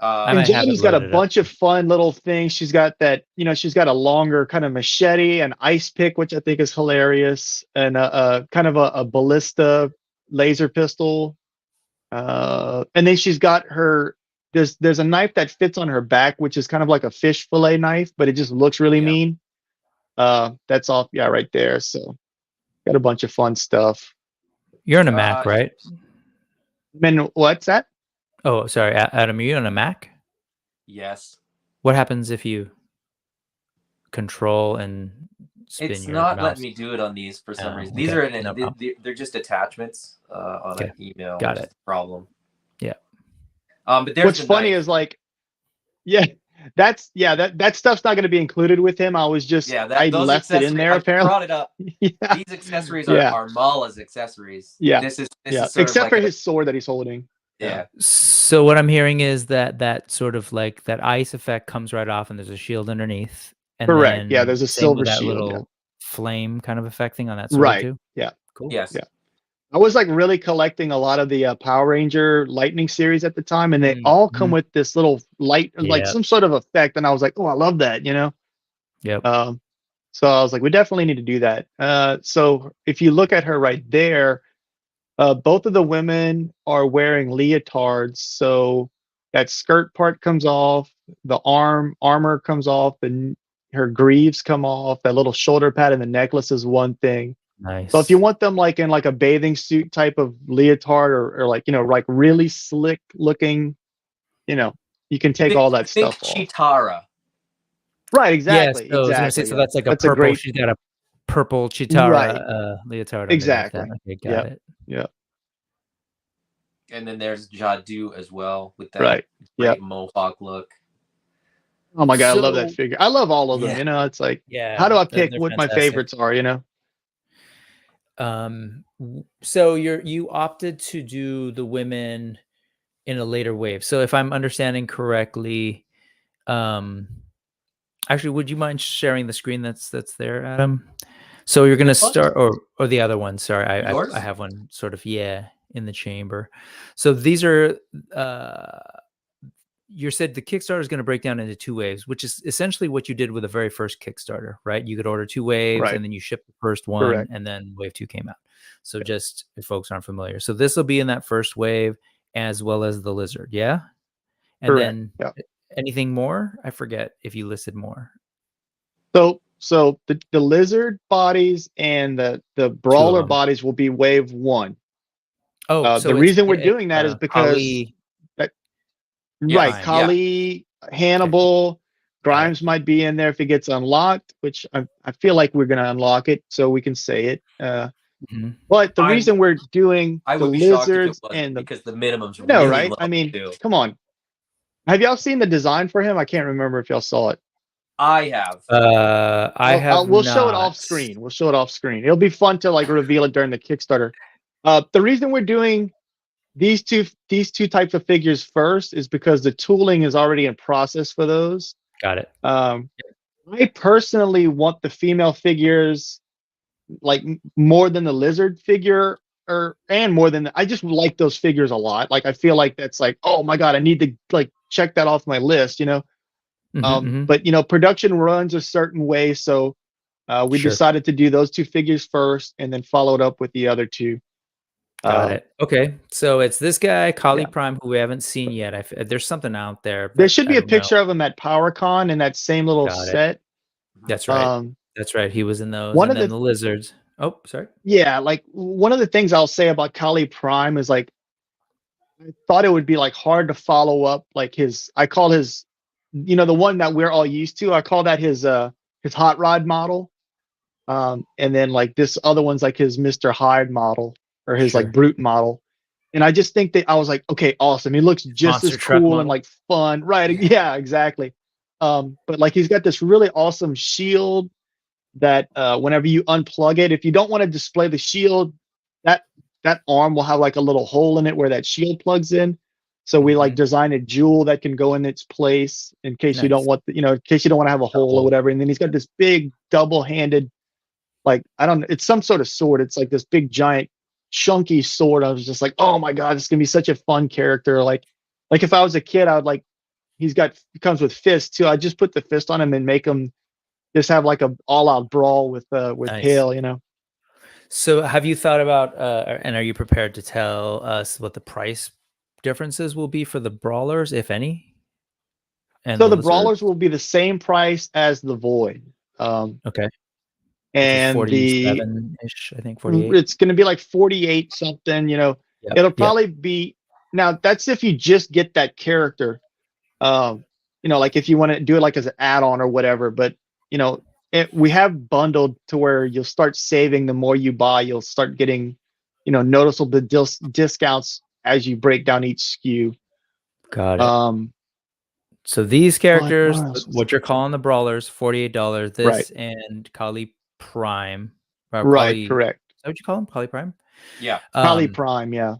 And Jadu's got a bunch of fun little things. She's got that, you know, she's got a longer kind of machete, an ice pick, which I think is hilarious, and a kind of a ballista laser pistol. And then she's got her. There's a knife that fits on her back, which is kind of like a fish fillet knife, but it just looks really mean. That's all. Yeah, right there. So got a bunch of fun stuff. You're on a Mac, right? Man, what's that? Oh, sorry, Adam. Are you on a Mac? Yes. What happens if you control and spin It's your not letting mouse? me do it on these for some reason. These Okay, are no problem. they're just attachments on Okay, an email, got which is it. the problem. Yeah. But there's What's the funny knife. is like, yeah, that stuff's not going to be included with him. I was just I those left it in accessories. there I apparently. brought it up. Yeah, These accessories yeah, are Mala's accessories. yeah, This is yeah. sort of Except like for his sword that he's holding. yeah. So what I'm hearing is that sort of like that ice effect comes right off, and there's a shield underneath, and Correct. Yeah, then there's a same silver with that shield. Yeah. little flame kind of effect thing on that sword Right. too. Yeah. Cool. Yes. Yeah. I was like really collecting a lot of the Power Ranger Lightning series at the time, and they all come Mhm. with this little light, like Yep. some sort of effect. And I was like, oh, I love that, you know? Yep. So I was like, we definitely need to do that. So if you look at her right there, both of the women are wearing leotards. So that skirt part comes off, the armor comes off, and her greaves come off, that little shoulder pad and the necklace is one thing. Nice. So if you want them like in like a bathing suit type of leotard or like, you know, like really slick looking, you know, you can take all that Think stuff off. Chitara. Right, Yeah, exactly. so I was gonna say, Exactly. so Yeah. that's like a That's a purple. great She's got a purple right. Chitara leotard underneath that. Exactly. Okay, got Yep. it. Yep. And then there's Jadu as well with that Right. great Yep. mohawk look. Oh my God, I love that So figure. I love all of them. Yeah. You know, it's like, how yeah, do I they're pick what my fantastic. favorites are? You know. So you opted to do the women in a later wave. So if I'm understanding correctly, actually, would you mind sharing the screen that's there, Adam? So you're gonna start, or the other one. Sorry, I have one sort of in the chamber. So these are you said the Kickstarter is going to break down into 2 waves, which is essentially what you did with the very first Kickstarter, right? You could order 2 waves, Right. and then you ship the first one, Correct. and then wave 2 came out. So just if folks aren't familiar, so this will be in that first wave as well as the lizard, yeah. And Correct. then Yeah. anything more? I forget if you listed more. So the lizard bodies and the brawler bodies will be wave 1. Oh, so the reason we're doing that is because Kali, that, Yeah, right, Kali, Hannibal, Grimes might be in there if it gets unlocked, which I feel like we're going to unlock it so we can say it. But the reason we're doing I the would be shocked if it lizards wasn't, and the because the minimum's no, really right? low I mean, too. come on. Have y'all seen the design for him? I can't remember if y'all saw it. I have. I have we'll not. show it off screen. We'll show it off screen. It'll be fun to like reveal it during the Kickstarter. The reason we're doing these two types of figures first is because the tooling is already in process for those. Got it. I personally want the female figures like more than the lizard figure, and more than I just like those figures a lot. Like I feel like that's like, oh my God, I need to like check that off my list, you know. But you know, production runs a certain way, so we decided to do those 2 figures first and then follow it up with the other 2. Got it. Okay, so it's this guy, Kali Prime, who we haven't seen yet. There's something out there. There should be a picture of him at PowerCon in that same little set. That's right. That's right. He was in those. One and of then the lizards. Oh, sorry. Yeah, like one of the things I'll say about Kali Prime is like, I thought it would be like hard to follow up like I call his, you know, the one that we're all used to. I call that his hot rod model. And then like this other one's like his Mr. Hyde model or his like brute model. And I just think that I was like, okay, awesome. He looks just as cool and like fun. Right. Yeah, exactly. But like he's got this really awesome shield that whenever you unplug it, if you don't want to display the shield, that arm will have like a little hole in it where that shield plugs in. So we like design a jewel that can go in its place in case you don't want, you know, in case you don't want to have a hole or whatever. And then he's got this big double-handed, like, I don't know, it's some sort of sword. It's like this big giant chunky sword. I was just like, oh my God, it's gonna be such a fun character. Like if I was a kid, I would like, he comes with fists too. I'd just put the fist on him and make him just have like a all-out brawl with Hale, you know. So have you thought about and are you prepared to tell us what the price differences will be for the brawlers, if any? And so the brawlers will be the same price as the Void. Okay. And 47-ish, I think 48. It's going to be like 48 something, you know. It'll probably be, now that's if you just get that character. you know, like if you want to do it like as an add-on or whatever, but you know, we have bundled to where you'll start saving the more you buy, you'll start getting, you know, noticeable discounts as you break down each SKU. Got it. So these characters, what else? what you're calling the brawlers, $48. This Right. and Kali Prime. Right, correct. Is that what you call them? Kali Prime? Yeah. Kali Prime, yeah.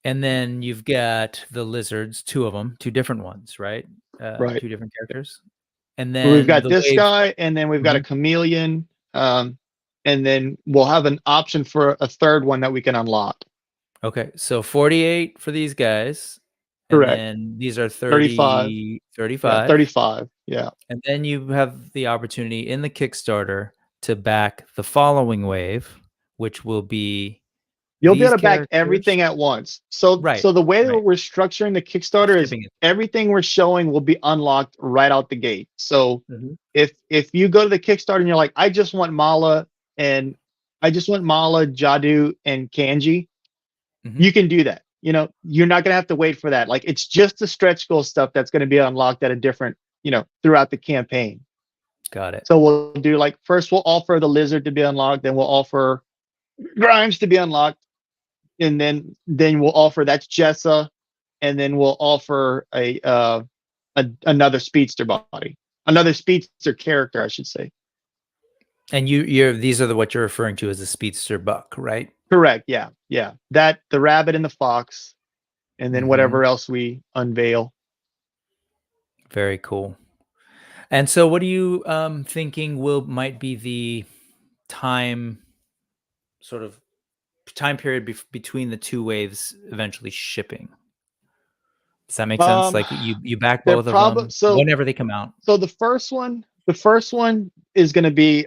And then you've got the lizards, two of them, two different ones, right? Right. Two different characters. And then we've got this guy, and then we've got a chameleon, and then we'll have an option for a third one that we can unlock. Okay, so 48 for these guys. Correct. And then these are 35. 35. Yeah, 35. Yeah. And then you have the opportunity in the Kickstarter to back the following wave, which will be you'll be able to back everything at once. So so the way that we're structuring the Kickstarter is everything we're showing will be unlocked right out the gate. So if you go to the Kickstarter and you're like, I just want Mala, Jadu, and Kanji, you can do that. You know, you're not gonna have to wait for that. Like, it's just the stretch goal stuff that's gonna be unlocked at a different, you know, throughout the campaign. Got it. So we'll do like, first we'll offer the lizard to be unlocked, then we'll offer Grimes to be unlocked, and then we'll offer, that's Jessa, and then we'll offer another speedster body, another speedster character, I should say. And these are what you're referring to as a speedster buck, right? Correct. Yeah. Yeah. That, the rabbit and the fox, and then whatever else we unveil. Very cool. And so what are you thinking might be the time period between the two waves eventually shipping? Does that make sense? Like you back both of them whenever they come out. So the first one is going to be,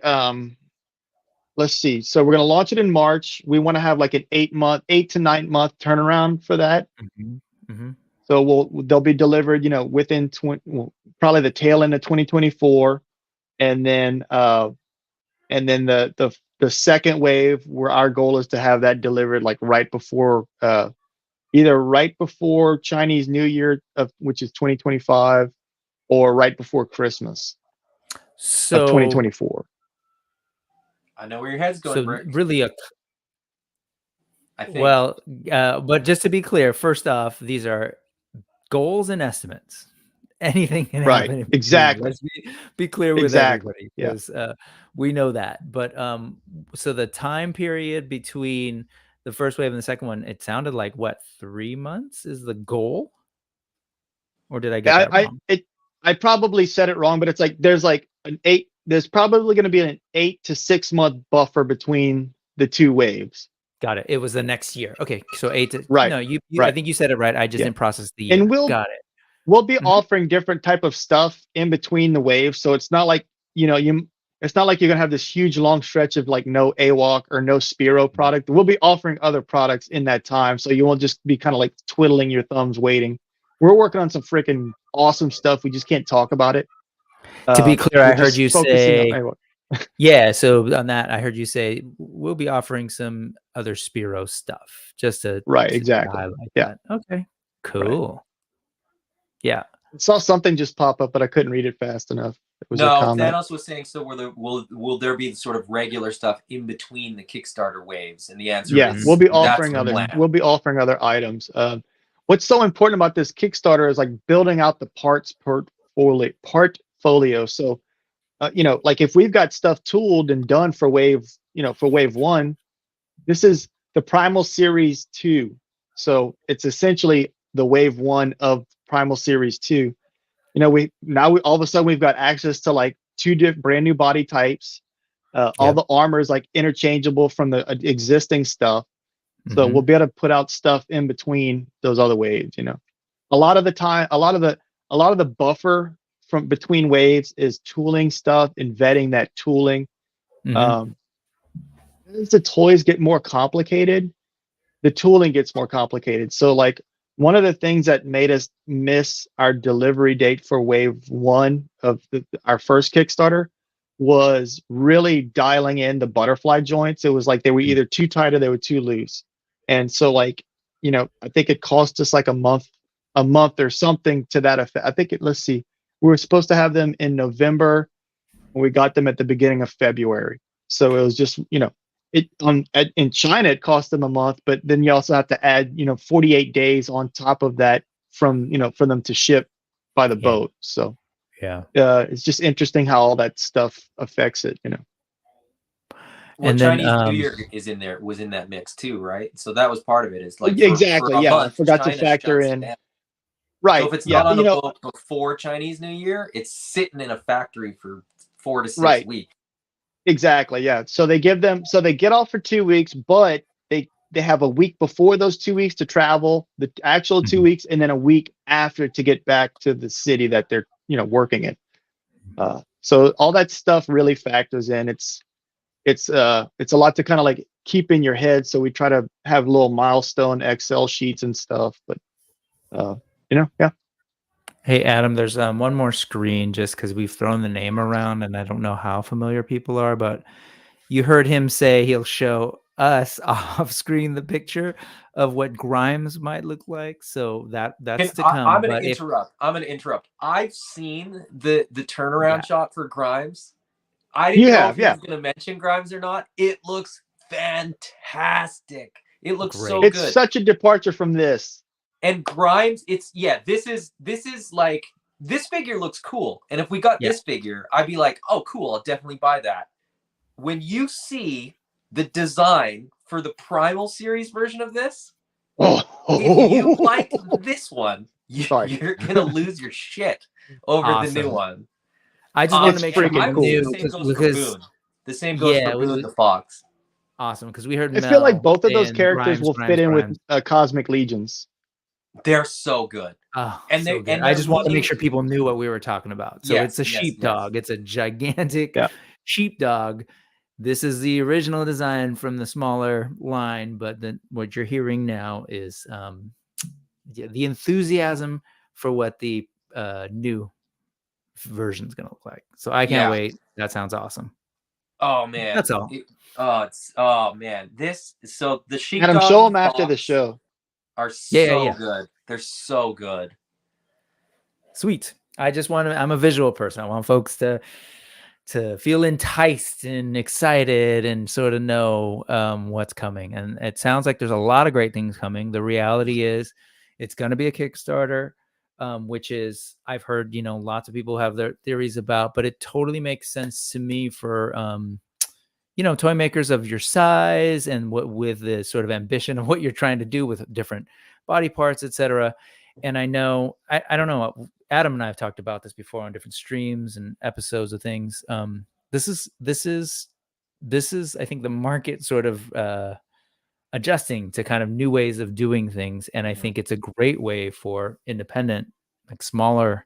let's see. So we're going to launch it in March. We want to have like an 8 to 9 month turnaround for that. So they'll be delivered, you know, within probably the tail end of 2024, and then the second wave, where our goal is to have that delivered like right before, either right before Chinese New Year, which is 2025, or right before Christmas of 2024. I know where your head's going, Brick. Really I think. Well, but just to be clear, first off, these are goals and estimates. Anything can happen. Exactly. Let's be clear with everybody, because we know that. But so the time period between the first wave and the second one, it sounded like 3 months is the goal, or did I get that wrong? I probably said it wrong, but it's like there's probably going to be an 8 to 6 month buffer between the two waves. Got it. It was the next year. Okay, so 8 to right. No, I think you said it right. I just didn't process the year. And got it. We'll be offering different type of stuff in between the waves, so it's not like, you know, it's not like you're gonna have this huge long stretch of like no AWOK or no Spiro product. We'll be offering other products in that time, so you won't just be kind of like twiddling your thumbs waiting. We're working on some freaking awesome stuff. We just can't talk about it. To be clear, I heard you say, yeah. So on that, I heard you say we'll be offering some other Spiro stuff, just to exactly. highlight that. Okay, cool. Right. Yeah. I saw something just pop up, but I couldn't read it fast enough. It was no, a comment. Thanos was saying, so will there be sort of regular stuff in between the Kickstarter waves? And the answer is we'll be offering other items. What's so important about this Kickstarter is like building out the parts portfolio. So you know, like if we've got stuff tooled and done for wave 1, this is the Primal Series 2. So it's essentially the wave 1 of Primal Series 2. You know, we all of a sudden we've got access to like 2 brand new body types. All the armor is like interchangeable from the existing stuff. So we'll be able to put out stuff in between those other waves, you know. A lot of the buffer from between waves is tooling stuff and vetting that tooling. As the toys get more complicated, the tooling gets more complicated. So like one of the things that made us miss our delivery date for wave 1 of our first Kickstarter was really dialing in the butterfly joints. It was like they were either too tight or they were too loose. And so like, you know, I think it cost us like a month or something to that effect. I think let's see, we were supposed to have them in November, and we got them at the beginning of February. So it was just, in China it cost them a month, but then you also have to add 48 days on top of that from for them to ship by the boat. So it's just interesting how all that stuff affects it. Well, and Chinese then, New Year was in that mix too, right? So that was part of it. Is like exactly, for a yeah. month, I forgot to China factor shuts in. down. Right. So if it's not on the boat before Chinese New Year, it's sitting in a factory for 4 to 6 weeks. Exactly. Yeah. So they get off for 2 weeks, but they have a week before those 2 weeks to travel, the actual 2 weeks, and then a week after to get back to the city that they're working in. So all that stuff really factors in. It's a lot to kind of like keep in your head. So we try to have little milestone Excel sheets and stuff, but yeah. Hey, Adam, there's one more screen just because we've thrown the name around and I don't know how familiar people are, but you heard him say he'll show us off screen the picture of what Grimes might look like. So that's to come. I'm going to interrupt. I've seen the turnaround shot for Grimes. I didn't know if he was going to mention Grimes or not. It looks fantastic. It looks so good. It's such a departure from this. And Grimes, this is like, this figure looks cool. And if we got this figure, I'd be like, oh, cool, I'll definitely buy that. When you see the design for the Primal Series version of this, if you like this one, you're going to lose your shit over the new one. I just want to make sure people knew because the same goes for Boone the Fox. Awesome, because we heard I feel like both of those characters will fit in with Cosmic Legions. They're so good. Oh, and I just want to make sure people knew what we were talking about. So it's a sheepdog. It's a gigantic sheepdog. This is the original design from the smaller line, but what you're hearing now is the enthusiasm for what the new version is going to look like. So I can't wait. That sounds awesome. Oh man, that's all. Man, the sheepdog. Adam, show them after the show. Are so good. They're so good. Sweet. I'm a visual person. I want folks to feel enticed and excited and sort of know what's coming. And it sounds like there's a lot of great things coming. The reality is it's going to be a Kickstarter, which is, I've heard, lots of people have their theories about, but it totally makes sense to me for, toy makers of your size and with the sort of ambition of what you're trying to do with different body parts, etc. And I know, I don't know, Adam and I have talked about this before on different streams and episodes of things. This is, I think, the market sort of adjusting to kind of new ways of doing things. And I think it's a great way for independent, like smaller,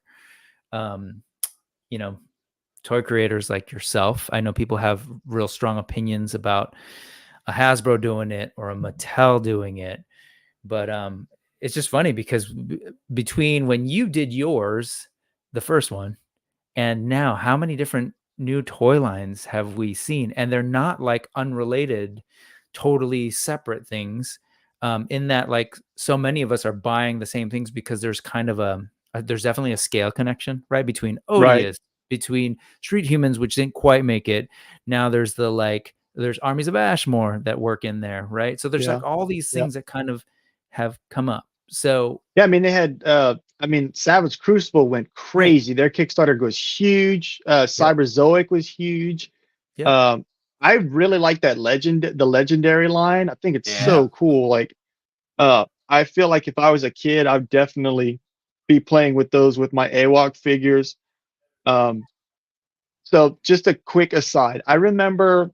toy creators like yourself. I know people have real strong opinions about a Hasbro doing it or a Mattel doing it, but it's just funny because between when you did yours, the first one, and now how many different new toy lines have we seen? And they're not like unrelated, totally separate things, in that like so many of us are buying the same things because there's kind of there's definitely a scale connection, right? Between Odious, between Street Humans, which didn't quite make it. Now there's there's Armies of Ashmore that work in there, right? So there's like all these things that kind of have come up. So I mean, they had Savage Crucible went crazy. Their Kickstarter was huge. Cyberzoic was huge. I really like that the legendary line. I think it's so cool. Like I feel like if I was a kid, I'd definitely be playing with those with my AWOK figures. So just a quick aside, I remember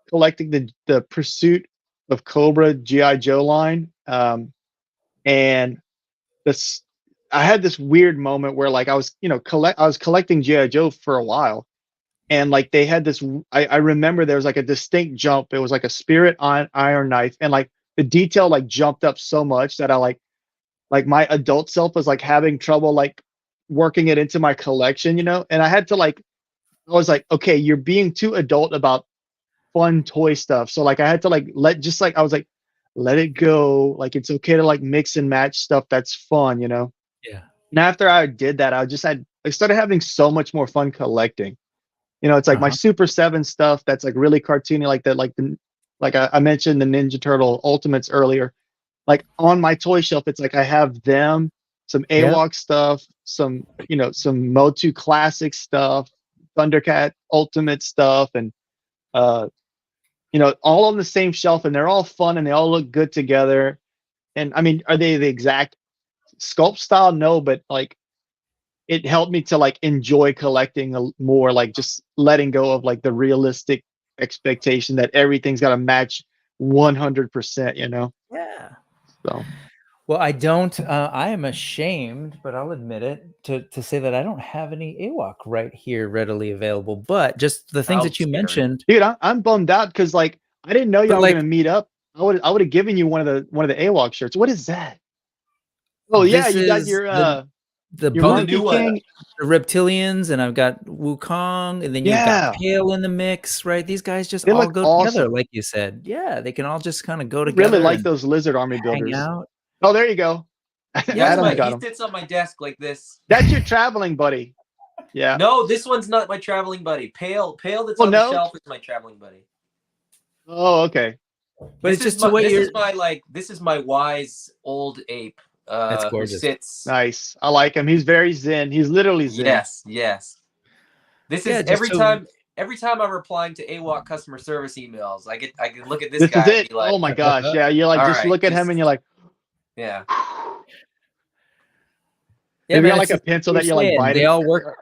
collecting the Pursuit of Cobra G.I. Joe line, and I had this weird moment where like I was collecting G.I. Joe for a while, and like they had this. I remember there was like a distinct jump. It was like a Spirit Iron Knife, and like the detail like jumped up so much that I like my adult self was like having trouble like working it into my collection, and I had to I was like, okay, you're being too adult about fun toy stuff. So like I had to I was like, let it go. Like it's okay to like mix and match stuff that's fun, Yeah. And after I did that, I started having so much more fun collecting. You know, it's like my Super 7 stuff that's like really cartoony, like that, like I mentioned the Ninja Turtle Ultimates earlier. Like on my toy shelf, it's like I have them, some AWOK stuff, some, you know, some Motu classic stuff, Thundercat Ultimate stuff, and you know, all on the same shelf, and they're all fun and they all look good together. And I mean, are they the exact sculpt style? No, but like it helped me to like enjoy collecting more, like just letting go of like the realistic expectation that everything's got to match 100%, you know? Yeah. So, Well, I don't, I am ashamed, but I'll admit it, to say that I don't have any AWOK right here readily available, but just the things that you mentioned. dude, I'm bummed out because like I didn't know y'all were like, gonna meet up. I would have given you one of the AWOK shirts. What is that? Oh yeah, this you got is your the Monkey new one. King. The reptilians, and I've got Wukong, and then you've got Pale in the mix, right? These guys just They all look go awesome. together, like you said. Yeah, they can all just kind of go I together. really like and those Lizard Army hang builders. out. Oh, there you go. Yeah, He sits on my desk like this. That's your traveling buddy. Yeah. No, this one's not my traveling buddy. Pale that's on the shelf is my traveling buddy. Oh, okay. But it's just the way this is my wise old ape. That's gorgeous. Who sits. Nice. I like him. He's very zen. He's literally zen. Yes. This is every time I'm replying to AWOK customer service emails, I can look at this guy is it. and be like, oh my gosh. Yeah, you like just look at him and you're like, yeah. Yeah, maybe like a pencil that you're like biting. They all work.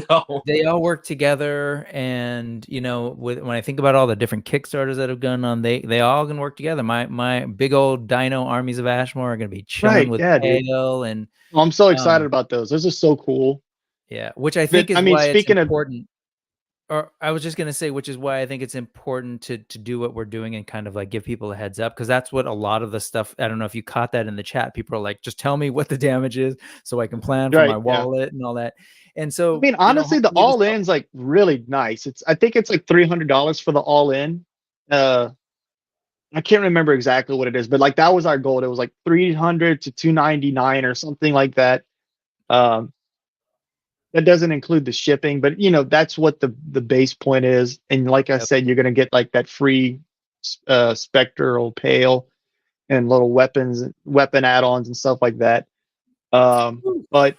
No, they all work together, and you know, when I think about all the different Kickstarters that have gone on, they all can work together. My big old Dino Armies of Ashmore are going to be chilling with Pale, and I'm so excited about those. Those are so cool. Yeah, which I think is why it's important. Or I was just going to say, which is why I think it's important to do what we're doing and kind of like give people a heads up, because that's what a lot of the stuff. I don't know if you caught that in the chat. People are like, just tell me what the damage is so I can plan for my wallet and all that. And so, I mean, honestly, the all in's like really nice. I think it's like $300 for the all in. I can't remember exactly what it is, but like that was our goal. It was like $300 to $299 or something like that. That doesn't include the shipping, but you know, that's what the base point is. And like I said, you're going to get like that free spectral Pale and little weapon add-ons and stuff like that. But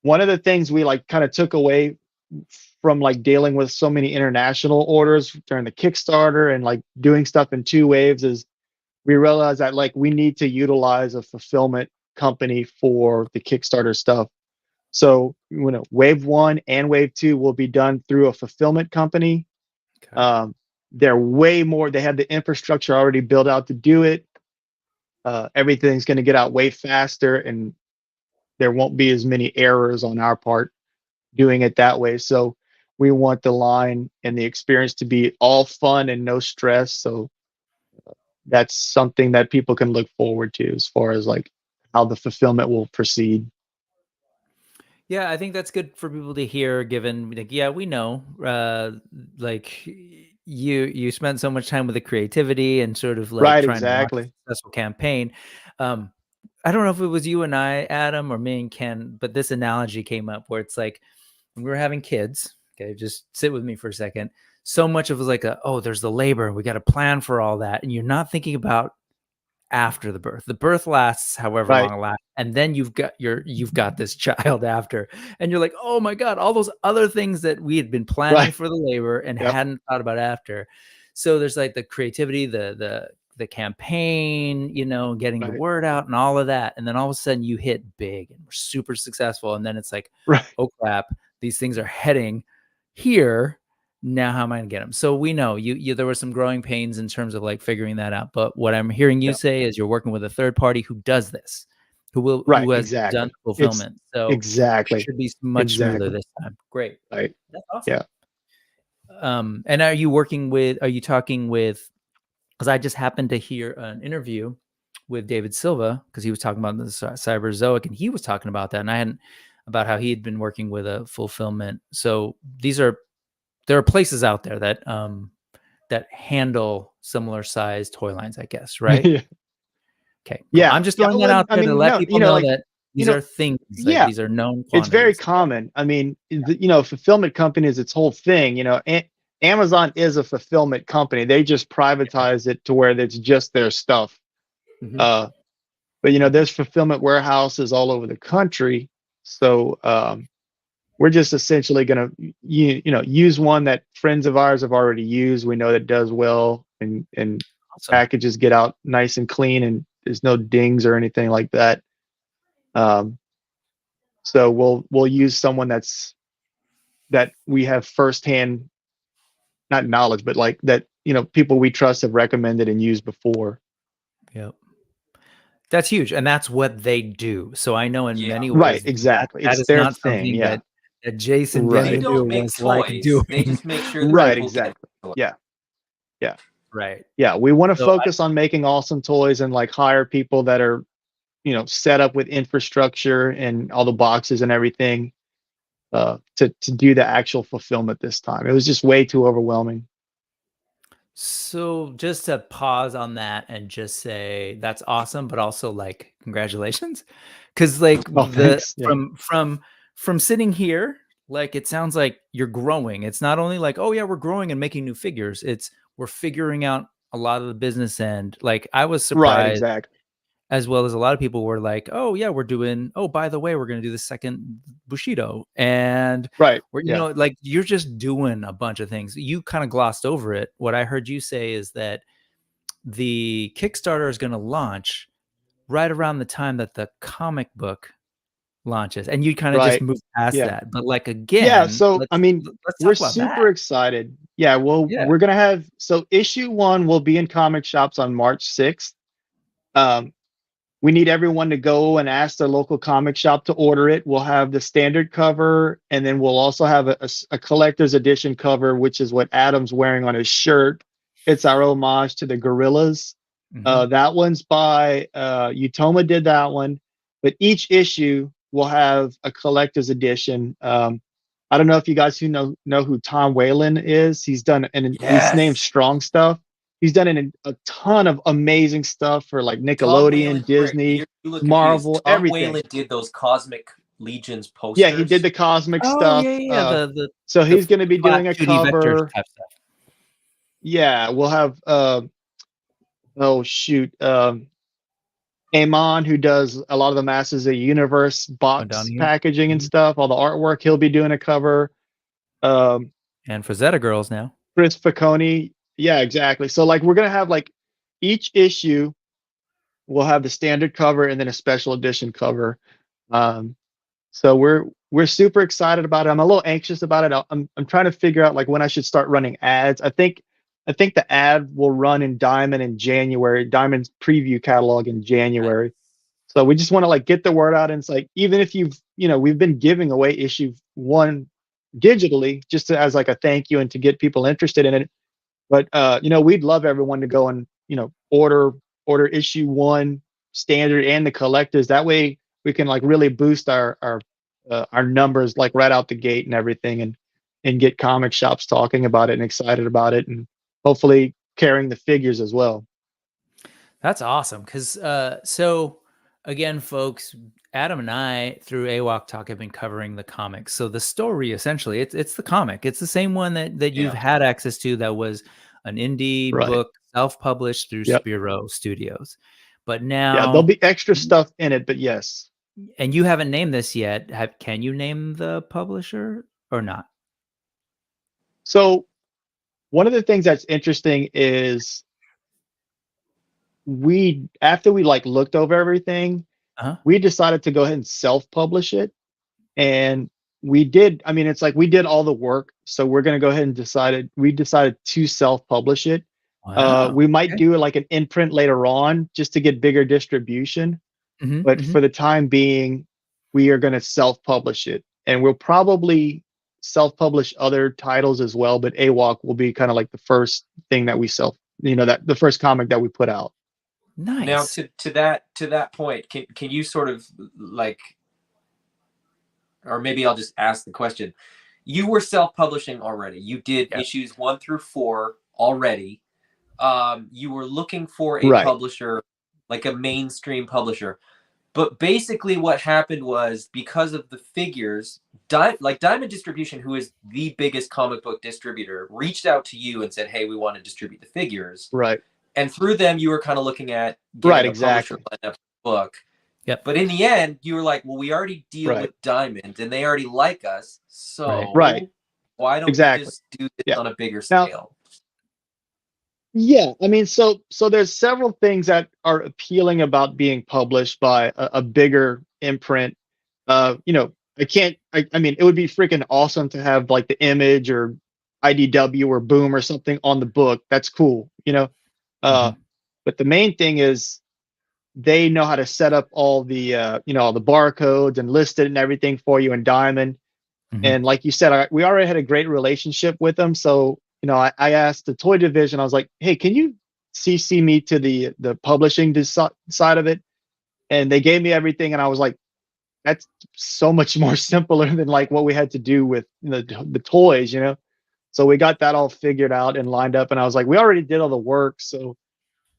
one of the things we like kind of took away from like dealing with so many international orders during the Kickstarter and like doing stuff in 2 waves is we realized that like we need to utilize a fulfillment company for the Kickstarter stuff. So, you know, wave 1 and wave 2 will be done through a fulfillment company. Okay. They're way more, they have the infrastructure already built out to do it. Everything's going to get out way faster, and there won't be as many errors on our part doing it that way. So we want the line and the experience to be all fun and no stress. So that's something that people can look forward to as far as like how the fulfillment will proceed. Yeah, I think that's good for people to hear, given like, yeah, we know, like you spent so much time with the creativity and sort of like trying to launch a successful campaign. I don't know if it was you and I, Adam, or me and Ken, but this analogy came up where it's like when we were having kids. Okay, just sit with me for a second. So much of it was like, there's the labor. We got to plan for all that, and you're not thinking about after the birth. The birth lasts however long it lasts, and then you've got this child after, and you're like, oh my god, all those other things that we had been planning for the labor and hadn't thought about after. So there's like the creativity, the campaign, you know, getting the word out and all of that, and then all of a sudden you hit big and we're super successful, and then it's like, oh crap, these things are heading here. Now, how am I going to get them? So we know there were some growing pains in terms of like figuring that out. But what I'm hearing you say is you're working with a third party who does this, who has done fulfillment. So it should be much smoother this time. Great. Right. That's awesome. Yeah. And are you talking with, because I just happened to hear an interview with David Silva, because he was talking about the Cyberzoic, and he was talking about that. And about how he had been working with a fulfillment. So there are places out there that that handle similar sized toy lines, I guess, right? Yeah. Okay. Cool. I'm just throwing that out there to let people know that These are things. Like, yeah, these are known it's very quantities. common. I mean, fulfillment company is its whole thing. Amazon is a fulfillment company. They just privatize it to where it's just their stuff. Mhm. But there's fulfillment warehouses all over the country. So we're just essentially going to use one that friends of ours have already used. We know that does well, and Awesome. packages get out nice and clean, and there's no dings or anything like that. So we'll use someone that we have firsthand, not knowledge, but like that, people we trust have recommended and used before. Yep. That's huge. And that's what they do. So I know in many ways, Right, exactly. that It's is their not thing. something Yeah. that Jason Right. They Bienvenu don't make was like toys. doing. They just make sure that Right, people get exactly. toys. Yeah. Yeah. Right. Yeah. We want to So focus on making awesome toys and like hire people that are, set up with infrastructure and all the boxes and everything to do the actual fulfillment this time. It was just way too overwhelming. So just to pause on that and just say that's awesome, but also like congratulations, because like Thanks. Yeah. from sitting here, like it sounds like you're growing. It's not only like, oh yeah, we're growing and making new figures. It's we're figuring out a lot of the business end. Like I was Right, surprised, exactly. as well as a lot of people were like, oh yeah, we're doing. Oh, by the way, we're going to do the second Bushido, and Right. we're Yeah. like you're just doing a bunch of things. You kind of glossed over it. What I heard you say is that the Kickstarter is going to launch right around the time that the comic book launches, and you kind of just Right. move past Yeah. that. But like Yeah. again, So, I mean, let's we're talk about that. super excited. Yeah. Well, Yeah. we're going to have, so issue 1 will be in comic shops on March 6th. We need everyone to go and ask their local comic shop to order it. We'll have the standard cover, and then we'll also have a collector's edition cover, which is what Adam's wearing on his shirt. It's our homage to the gorillas. Mhm. That one's by Utoma did that one, but each issue will have a collector's edition. I don't know if you guys know who Tom Whalen is. He's done, and his name's Strong Stuff. He's done a ton of amazing stuff for like Nickelodeon, Disney, You look Marvel, confused. Tom everything. Whalen did those Cosmic Legions posters. Yeah, he did the cosmic Oh stuff. yeah. So he's going to be doing a 2D vectors cover. type stuff. Yeah, we'll have Amon, who does a lot of the Masters of the Universe box O'Donoghue. packaging and stuff, all the artwork. He'll be doing a cover. And for Zeta Girls now, Chris Facconi. Yeah, exactly. So like we're gonna have like each issue will have the standard cover and then a special edition cover. So we're super excited about it. I'm a little anxious about it. I'm trying to figure out like when I should start running ads. I think the ad will run in Diamond in January, Diamond's preview catalog in January. So we just want to like get the word out, and it's like even if we've been giving away issue 1 digitally just as like a thank you and to get people interested in it. But we'd love everyone to go and order issue 1 standard and the collectors. That way we can like really boost our numbers like right out the gate and everything, and get comic shops talking about it and excited about it, and hopefully carrying the figures as well. That's awesome. Because so again, folks, Adam and I through AWOK Talk have been covering the comics. So the story essentially, it's the comic. It's the same one that you've had access to. That was an indie book, self-published through Spiro Studios. But now there'll be extra stuff in it. But yes. And you haven't named this yet. Can you name the publisher or not? So one of the things that's interesting is after we like looked over everything, we decided to go ahead and self-publish it. And we did, I mean, it's like we did all the work. So we're going to go ahead and we decided to self-publish it. Wow. We might do like an imprint later on just to get bigger distribution. But for the time being, we are going to self-publish it. And we'll probably self-publish other titles as well. But AWOK will be kind of like the first thing that we the first comic that we put out. Nice. Now to that point, can you sort of like, or maybe I'll just ask the question. You were self-publishing already. You did issues 1 through 4 already. You were looking for a publisher, like a mainstream publisher. But basically what happened was, because of the figures, like Diamond Distribution, who is the biggest comic book distributor, reached out to you and said, hey, we want to distribute the figures. Right. And through them, you were kind of looking at Right, getting a publisher exactly. lined up for the book. Yep. But in the end, you were like, well, we already deal Right. with Diamond and they already like us. So Right. why don't we Exactly. just do this Yeah. on a bigger Now- scale? Yeah, I mean, so there's several things that are appealing about being published by a bigger imprint. You know, I mean, it would be freaking awesome to have like the Image or IDW or Boom or something on the book. That's cool, you know. But the main thing is they know how to set up all the you know, all the barcodes and list it and everything for you in Diamond. And like you said, we already had a great relationship with them. So, you know, I asked the toy division, I was like, hey, can you CC me to the publishing side of it? And they gave me everything. And I was like, that's so much more simpler than like what we had to do with the toys, you know? So we got that all figured out and lined up. And I was like, we already did all the work. So,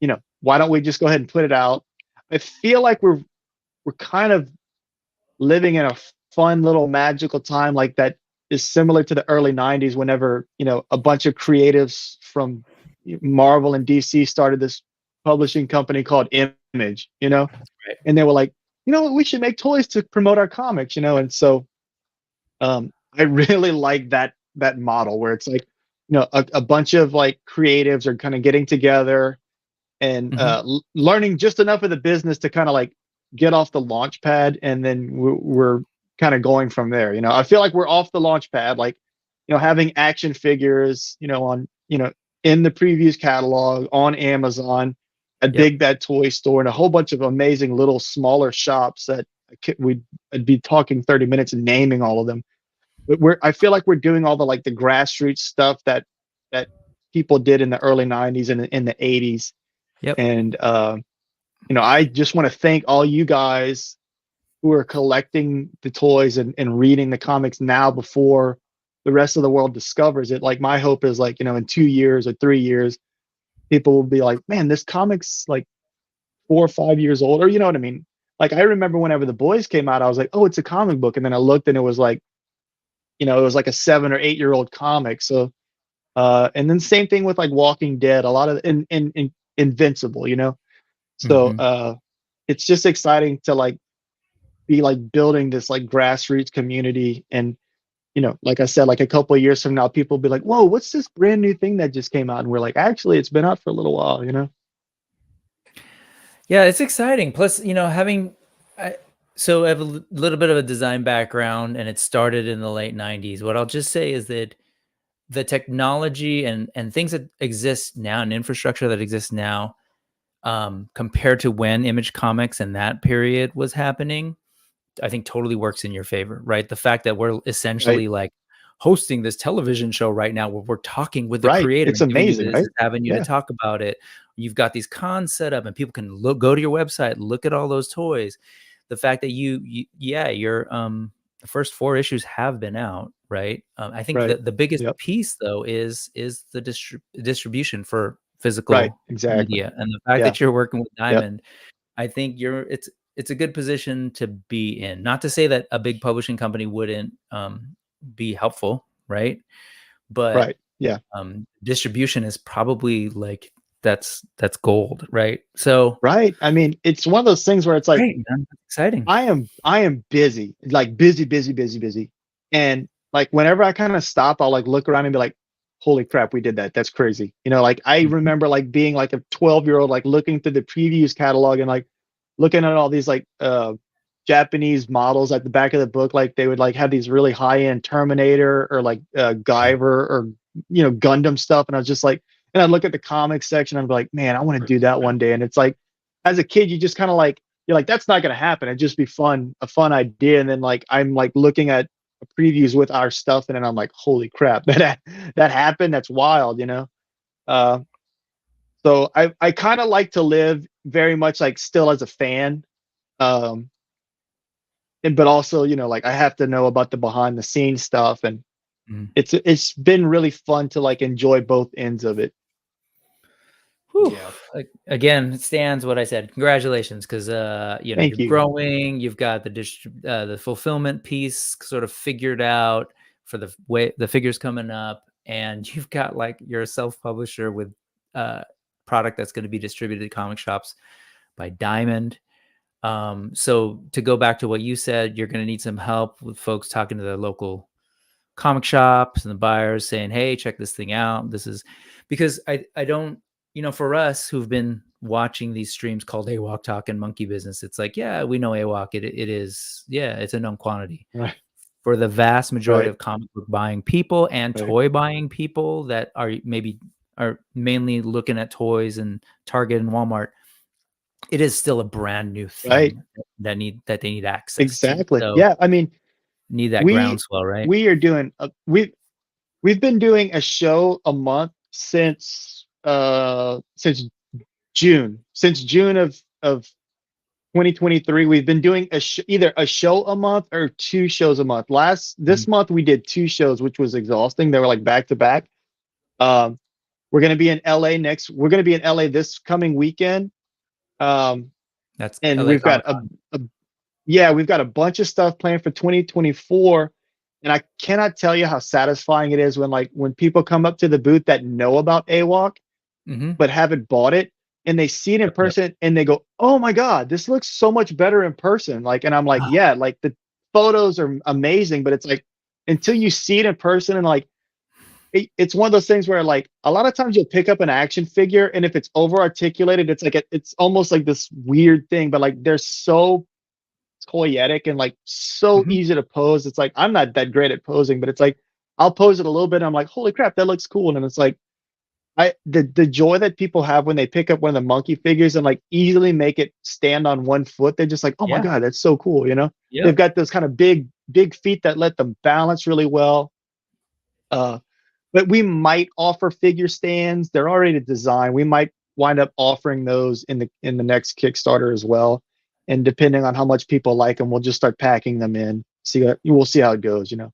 you know, why don't we just go ahead and put it out? I feel like we're kind of living in a fun little magical time like that is similar to the early 90s, whenever, you know, a bunch of creatives from Marvel and DC started this publishing company called Image, you know. Right. And they were like, you know, we should make toys to promote our comics, you know. And so I really like that model where it's like, you know, a bunch of like creatives are kind of getting together and learning just enough of the business to kind of like get off the launch pad, and then we're kind of going from there. You know, I feel like we're off the launch pad, like, you know, having action figures, you know, on, you know, in the previews catalog, on Amazon, a Big Bad Toy Store, and a whole bunch of amazing little smaller shops that I'd be talking 30 minutes and naming all of them. But I feel like we're doing all the like the grassroots stuff that people did in the early 90s and in the 80s. Yep. And you know, I just want to thank all you guys who are collecting the toys and reading the comics now before the rest of the world discovers it. Like, my hope is like, you know, in 2 years or 3 years, people will be like, man, this comic's like 4 or 5 years old, or you know what I mean? Like, I remember whenever The Boys came out, I was like, oh, it's a comic book. And then I looked and it was like, you know, it was like a 7 or 8 year old comic. So, and then same thing with like Walking Dead, a lot of in Invincible, you know? So, it's just exciting to like be like building this like grassroots community. And, you know, like I said, like a couple of years from now, people will be like, whoa, what's this brand new thing that just came out? And we're like, actually, it's been out for a little while, you know? Yeah, it's exciting. Plus, you know, so I have a little bit of a design background, and it started in the late 90s. What I'll just say is that the technology and things that exist now, and infrastructure that exists now, compared to when Image Comics and that period was happening, I think totally works in your favor, right? The fact that we're essentially like hosting this television show right now where we're talking with the creator. It's amazing, right? Having you to talk about it. You've got these cons set up and people can go to your website, look at all those toys. The fact that your the first 4 issues have been out, right? I think the biggest piece though is the distribution for physical media, and the fact that you're working with Diamond, I think it's a good position to be in. Not to say that a big publishing company wouldn't be helpful, right? But distribution is probably like that's gold, right? So I mean, it's one of those things where it's like, great, man. Exciting. I am busy, like busy, and like whenever I kind of stop, I'll like look around and be like, holy crap, we did that. That's crazy. You know, like I remember like being like a 12-year-old, like looking through the previews catalog and like looking at all these like Japanese models at the back of the book. Like they would like have these really high-end Terminator or like Guyver or, you know, Gundam stuff. And I was just like, and I look at the comics section, I'm like, man, I want to do that one day. And it's like, as a kid, you just kind of like, you're like, that's not going to happen. It'd just be a fun idea. And then like, I'm like looking at previews with our stuff, and then I'm like, holy crap, that happened. That's wild, you know? So I kind of like to live very much like still as a fan. But also, you know, like I have to know about the behind the scenes stuff, and it's been really fun to like enjoy both ends of it. Yeah. Again, it stands what I said. Congratulations, because you know, Thank you're you. growing. You've got the fulfillment piece sort of figured out for the way the figures coming up, and you've got like you're a self-publisher with product that's going to be distributed to comic shops by Diamond. So to go back to what you said, you're going to need some help with folks talking to the local comic shops and the buyers saying, hey, check this thing out. This is because I don't, you know, for us who've been watching these streams called AWOK Talk and Monkey Business, it's like, yeah, we know AWOK. It is, yeah, it's a known quantity. Right. For the vast majority Right. of comic book buying people and Right. toy buying people that are mainly looking at toys and Target and Walmart, it is still a brand new thing Right. that they need access Exactly. to. So Yeah. I mean, need that groundswell, right? we are doing we've been doing a show a month since June of 2023. We've been doing either a show a month or 2 shows a month. This month we did 2 shows, which was exhausting. They were like back to back. We're going to be in LA we're going to be in LA this coming weekend. That's and LA we've got we've got a bunch of stuff planned for 2024. And I cannot tell you how satisfying it is when people come up to the booth that know about AWOK, but haven't bought it, and they see it in person and they go, oh my God, this looks so much better in person. Like, and I'm like, yeah, like the photos are amazing, but it's like, until you see it in person, and like, it's one of those things where like a lot of times you'll pick up an action figure, and if it's over articulated, it's like it's almost like this weird thing, but like they're so toyetic and like so easy to pose. It's like, I'm not that great at posing, but it's like I'll pose it a little bit and I'm like, holy crap, that looks cool. And it's like the joy that people have when they pick up one of the monkey figures and like easily make it stand on one foot. They're just like, oh my God, that's so cool. You know, they've got those kind of big feet that let them balance really well. But we might offer figure stands. They're already designed. We might wind up offering those in the next Kickstarter as well. And depending on how much people like them, we'll just start packing them in. We'll see how it goes, you know.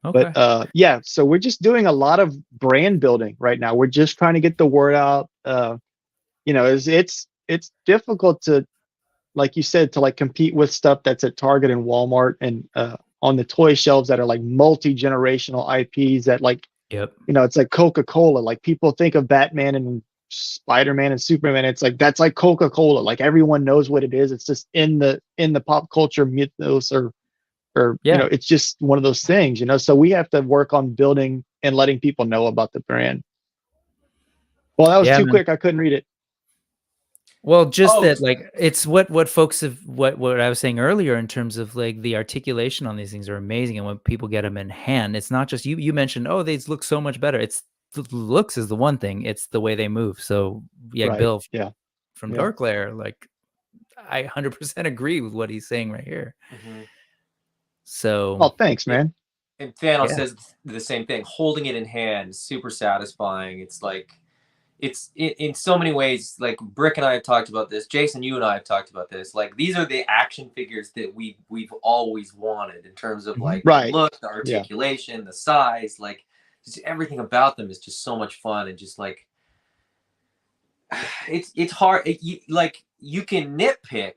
Okay. But yeah, so we're just doing a lot of brand building right now. We're just trying to get the word out. You know, it's difficult to, like you said, to like compete with stuff that's at Target and Walmart and on the toy shelves that are like multi-generational IPs that like, you know, it's like Coca-Cola. Like people think of Batman and Spider-Man and Superman. It's like, that's like Coca-Cola. Like everyone knows what it is. It's just in the pop culture mythos or you know, it's just one of those things, you know. So we have to work on building and letting people know about the brand. Well, that was too quick. I couldn't read it. Well, just that, like, it's what folks have, what I was saying earlier in terms of like the articulation on these things are amazing, and when people get them in hand, it's not just you mentioned, oh, they look so much better. It's the looks is the one thing, it's the way they move. So Bill, from Dark Lair, like, I 100% agree with what he's saying right here. So, oh, thanks, man. And Thanos says the same thing. Holding it in hand, super satisfying. It's like, it's in so many ways. Like Brick and I have talked about this. Jason, you and I have talked about this. Like, these are the action figures that we've always wanted in terms of like the look, the articulation, the size. Like, just everything about them is just so much fun, and just like it's hard. Like you can nitpick.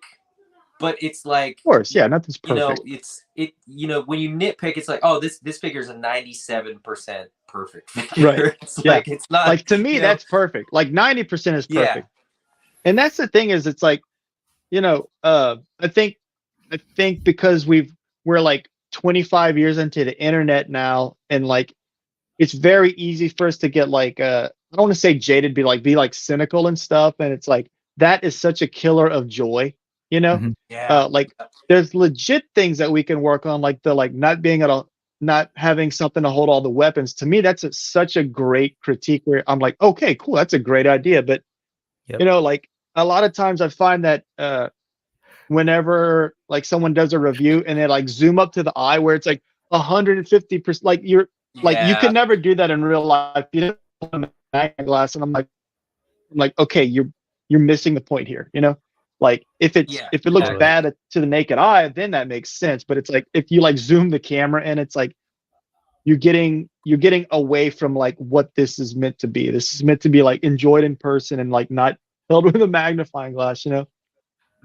But it's like, of course, nothing's perfect. You know, when you nitpick, it's like, oh, this figure is a 97% perfect figure. Right. It's like, it's not like, to me, that's perfect. Like 90% is perfect. And that's the thing is, it's like, you know, I think because we're like 25 years into the internet now, and like it's very easy for us to get like I don't want to say jaded, be like cynical and stuff. And it's like, that is such a killer of joy. You know, like there's legit things that we can work on, like not having something to hold all the weapons. To me, that's such a great critique where I'm like, okay, cool, that's a great idea. But you know, like a lot of times I find that whenever like someone does a review and they like zoom up to the eye where it's like 150%, like you're like, you can never do that in real life. You don't put a magnifying glass, and I'm like, okay, you're missing the point here, you know. Like if it looks bad to the naked eye, then that makes sense. But it's like, if you like zoom the camera in, it's like you you're getting away from like what this is meant to be. This is meant to be like enjoyed in person and like not held with a magnifying glass, you know.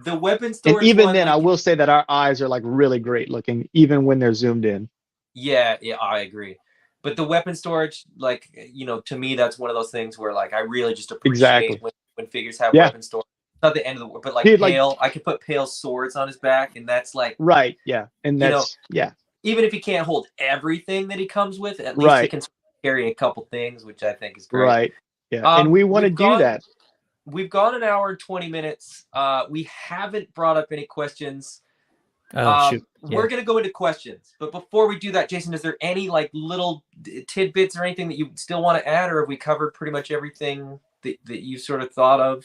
The weapon And storage even one, then, like, I will say that our eyes are like really great looking, even when they're zoomed in. yeah, I agree. But the weapon storage, like, to me, that's one of those things where like I really just appreciate Exactly. when figures have Yeah. weapon storage. It's not the end of the world, but like Dude, like, Pale, I could put Pale's swords on his back, and that's like, right. Yeah. And you know, that's, yeah. even if he can't hold everything that he comes with, at least he Right. can carry a couple things, which I think is great. Right. Yeah. And we want to do that. We've gone an hour and 20 minutes. We haven't brought up any questions. Oh, shoot. Yeah. We're gonna go into questions, but before we do that, Jason, is there any like little tidbits or anything that you still want to add, or have we covered pretty much everything that you sort of thought of?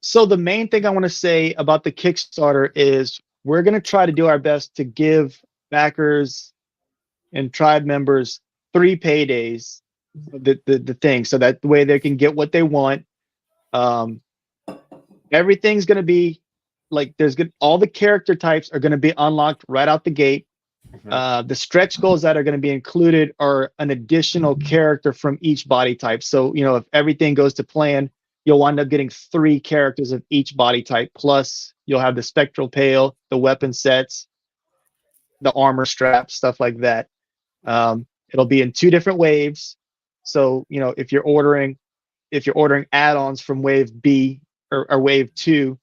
So the main thing I want to say about the Kickstarter is we're going to try to do our best to give backers and tribe members 3 paydays, the thing, so that the way they can get what they want. Everything's going to be like all the character types are going to be unlocked right out the gate. Mm-hmm. The stretch goals that are going to be included are an additional character from each body type. So, if everything goes to plan, you'll wind up getting 3 characters of each body type. Plus, you'll have the spectral pale, the weapon sets, the armor straps, stuff like that. It'll be in 2 different waves. So, if you're ordering add-ons from wave B or wave 2,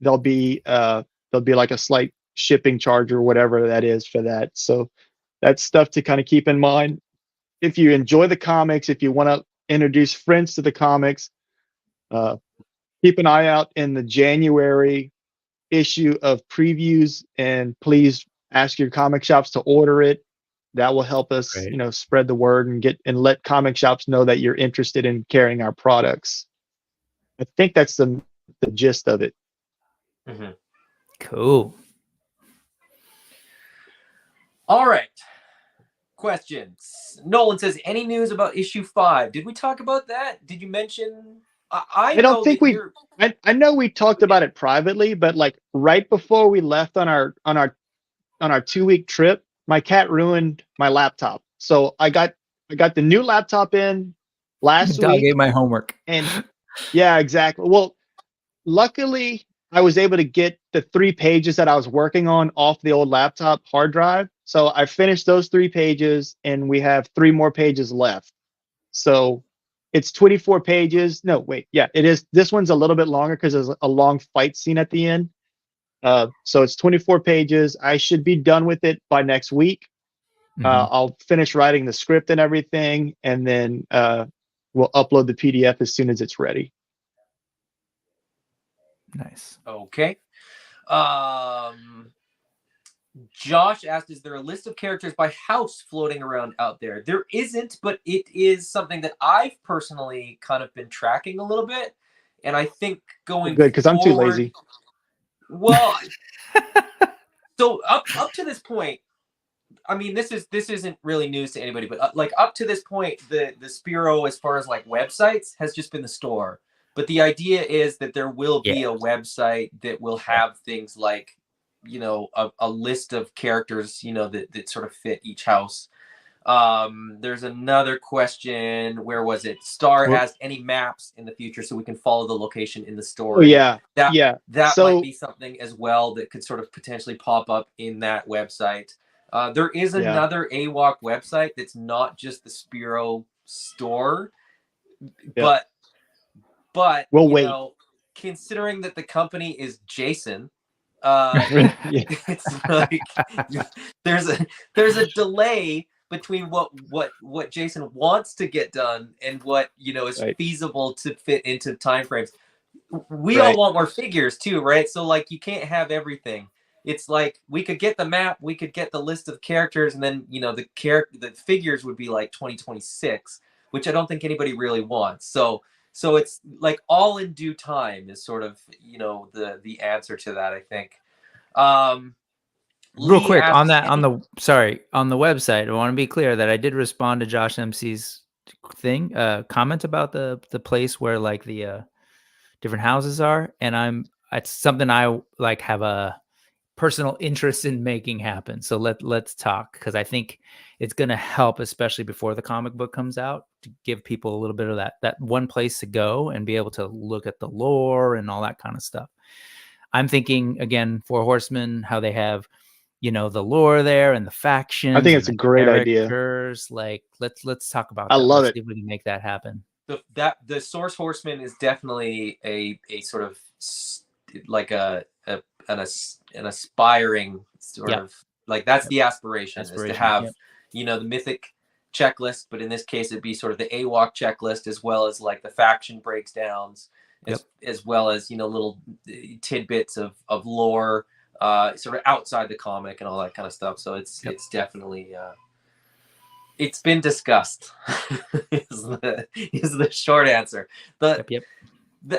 there'll be like a slight shipping charge or whatever that is for that. So that's stuff to kind of keep in mind. If you enjoy the comics, if you want to introduce friends to the comics, keep an eye out in the January issue of previews, and please ask your comic shops to order it. That will help us, Right. spread the word and let comic shops know that you're interested in carrying our products. I think that's the gist of it. Mm-hmm. Cool. All right. Questions. Nolan says, any news about issue 5? Did we talk about that? Did you mention? I don't think we. I know we talked about it privately, but like right before we left on our 2-week trip, my cat ruined my laptop. So I got the new laptop in last Dog week. ate my homework. And yeah, exactly. Well, luckily I was able to get the 3 pages that I was working on off the old laptop hard drive. So I finished those 3 pages, and we have 3 more pages left. So it's 24 pages. No, wait. Yeah, it is. This one's a little bit longer because there's a long fight scene at the end. So it's 24 pages. I should be done with it by next week. Mhm. I'll finish writing the script and everything, and then we'll upload the PDF as soon as it's ready. Nice. Okay. Josh asked, is there a list of characters by house floating around out there? There isn't, but it is something that I've personally kind of been tracking a little bit. And I think going good, because I'm too forward- lazy. Well, so up to this point, I mean, this isn't really news to anybody, but like up to this point, the Spiro, as far as like websites, has just been the store. But the idea is that there will be a website that will have things like, a list of characters, that sort of fit each house. There's another question. Where was it? Star asked, any maps in the future so we can follow the location in the story. Oh, yeah. That might be something as well that could sort of potentially pop up in that website. There is another AWOK website that's not just the Spiro store, but we'll wait. Considering that the company is Jason, it's like there's a delay between what Jason wants to get done and what is feasible to fit into timeframes. We all want more figures too, right? So like you can't have everything. It's like we could get the map, we could get the list of characters, and then the figures would be like 2026, which I don't think anybody really wants. So it's like all in due time is sort of the answer to that, I think. Real quick on the website, I want to be clear that I did respond to Josh MC's thing, comment about the place where like the different houses are, and it's something I like have a personal interest in making happen. So let's talk, because I think it's going to help, especially before the comic book comes out, to give people a little bit of that one place to go and be able to look at the lore and all that kind of stuff. I'm thinking, again, Four Horsemen, how they have, you know, the lore there and the factions. I think it's a great idea. Like, let's talk about I that. love let's it. see if we can make that happen. The Source Horseman is definitely a sort of like an aspiring sort of, like, that's the aspiration is to have, you know, the mythic checklist, but in this case it'd be sort of the AWOK checklist, as well as like the faction breakdowns, as well as, you know, little tidbits of lore, sort of outside the comic and all that kind of stuff. So it's definitely it's been discussed is the short answer.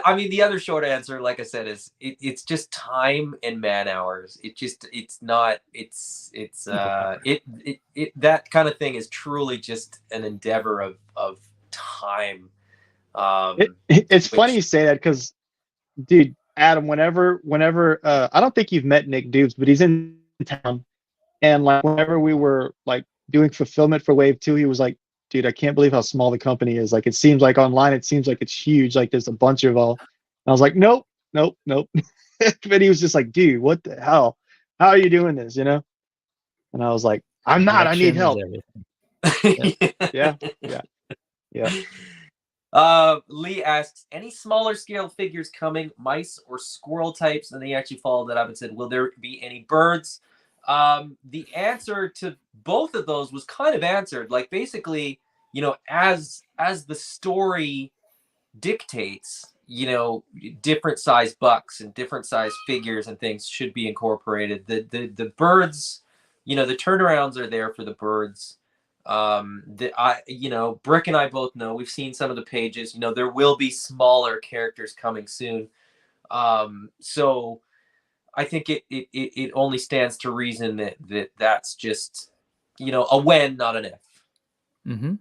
I mean, the other short answer, like I said, is it's just time and man hours. That kind of thing is truly just an endeavor of time. It's funny you say that, because, dude, Adam, whenever I don't think you've met Nick Dubes, but he's in town, and like whenever we were like doing fulfillment for Wave 2, he was like, dude, I can't believe how small the company is. Like, it seems like online, it seems like it's huge. Like, there's a bunch of all. And I was like, nope. But he was just like, dude, what the hell? How are you doing this? You know? And I was like, I'm not. I need help. Yeah. Lee asks, any smaller scale figures coming, mice or squirrel types? And they actually followed that up and said, will there be any birds? The answer to both of those was kind of answered. Like, basically, you know, as the story dictates, you know, different size bucks and different size figures and things should be incorporated. The birds, you know, the turnarounds are there for the birds. You know, Brick and I both know, we've seen some of the pages, you know, there will be smaller characters coming soon. So I think it only stands to reason that's just, you know, a when, not an if. Mm-hmm.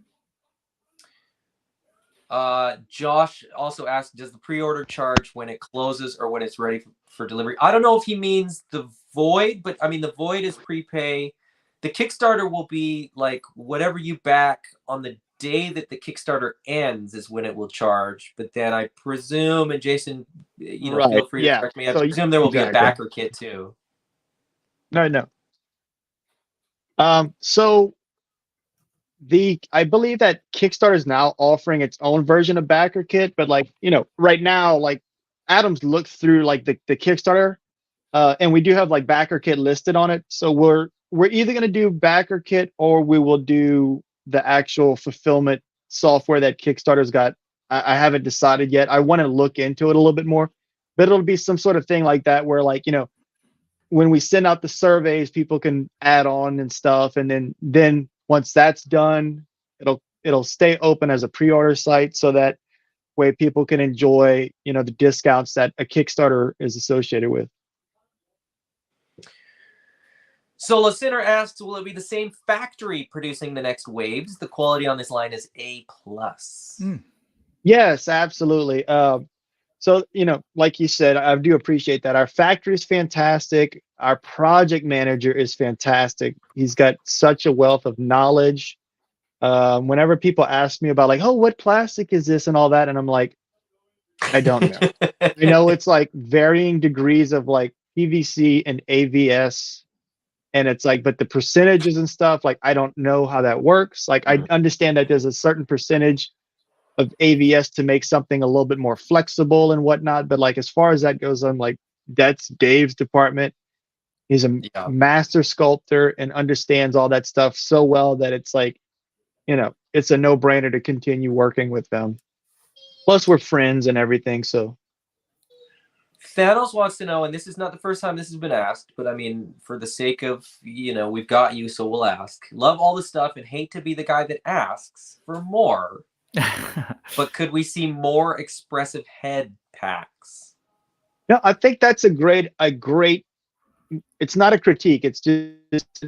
Josh also asked, does the pre-order charge when it closes or when it's ready for delivery? I don't know if he means the void, but I mean, the void is prepay. The Kickstarter will be like whatever you back on the day that the Kickstarter ends is when it will charge. But then I presume, and Jason, you know, feel free to correct me, I presume there will be a backer kit too. No. So I believe that Kickstarter is now offering its own version of backer kit, but like, you know, right now, like, Adam's looked through like the Kickstarter, and we do have like backer kit listed on it. So we're either going to do backer kit or we will do the actual fulfillment software that Kickstarter's got. I haven't decided yet. I want to look into it a little bit more, but it'll be some sort of thing like that where, like, you know, when we send out the surveys, people can add on and stuff, and then once that's done, it'll stay open as a pre-order site, so that way people can enjoy, you know, the discounts that a Kickstarter is associated with. So Lucinner asks, will it be the same factory producing the next waves? The quality on this line is A+. Yes, absolutely. So, you know, like you said, I do appreciate that. Our factory is fantastic. Our project manager is fantastic. He's got such a wealth of knowledge. Whenever people ask me about like, oh, what plastic is this and all that, and I'm like, I don't know. You know, it's like varying degrees of like PVC and AVS. And it's like, but the percentages and stuff, like, I don't know how that works. Like, I understand that there's a certain percentage of AVS to make something a little bit more flexible and whatnot. But like, as far as that goes, I'm like, that's Dave's department. He's a master sculptor and understands all that stuff so well that it's like, you know, it's a no-brainer to continue working with them. Plus, we're friends and everything, so. Thanos wants to know, and this is not the first time this has been asked, but I mean, for the sake of, you know, we've got you, so we'll ask. Love all the stuff and hate to be the guy that asks for more. But could we see more expressive head packs? No, I think that's a great, it's not a critique. It's just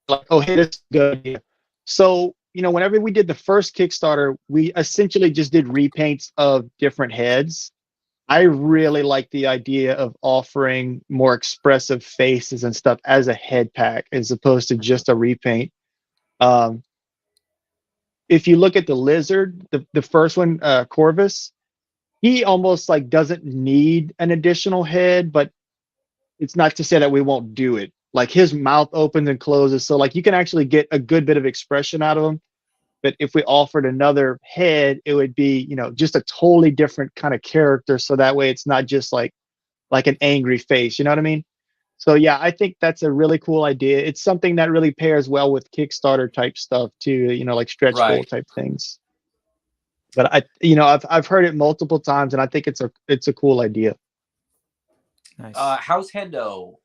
like, oh, hey, that's good. So, you know, whenever we did the first Kickstarter, we essentially just did repaints of different heads. I really like the idea of offering more expressive faces and stuff as a head pack as opposed to just a repaint. Um, if you look at the lizard, the first one, Corvus, he almost like doesn't need an additional head, but it's not to say that we won't do it. Like his mouth opens and closes, so like you can actually get a good bit of expression out of him. But if we offered another head, it would be, you know, just a totally different kind of character. So that way it's not just like an angry face. You know what I mean? So yeah, I think that's a really cool idea. It's something that really pairs well with Kickstarter type stuff too, you know, like stretch goal Right. type things. But I've heard it multiple times and I think it's a cool idea. Nice. How's Hendo?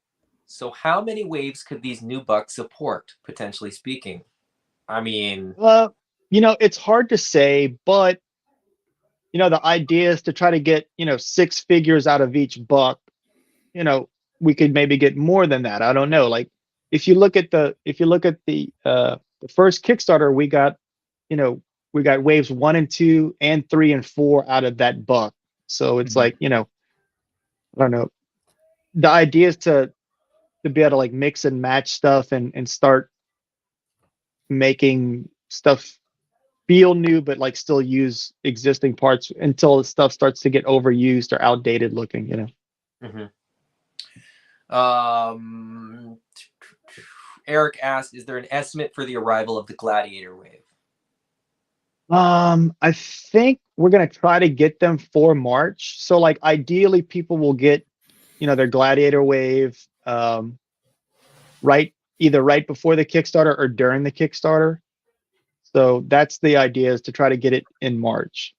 So how many waves could these new bucks support, potentially speaking? I mean, you know, it's hard to say, but you know, the idea is to try to get, you know, 6 figures out of each buck. You know, we could maybe get more than that. I don't know. Like if you look at the first Kickstarter, we got, you know, we got waves 1 and 2 and 3 and 4 out of that buck. So it's like, you know, I don't know. The idea is to be able to like mix and match stuff and start making stuff feel new, but like still use existing parts until the stuff starts to get overused or outdated looking, you know. Eric asked, is there an estimate for the arrival of the Gladiator wave? I think we're gonna try to get them for March. So like ideally people will get, you know, their Gladiator wave either right before the Kickstarter or during the Kickstarter. So that's the idea, is to try to get it in March.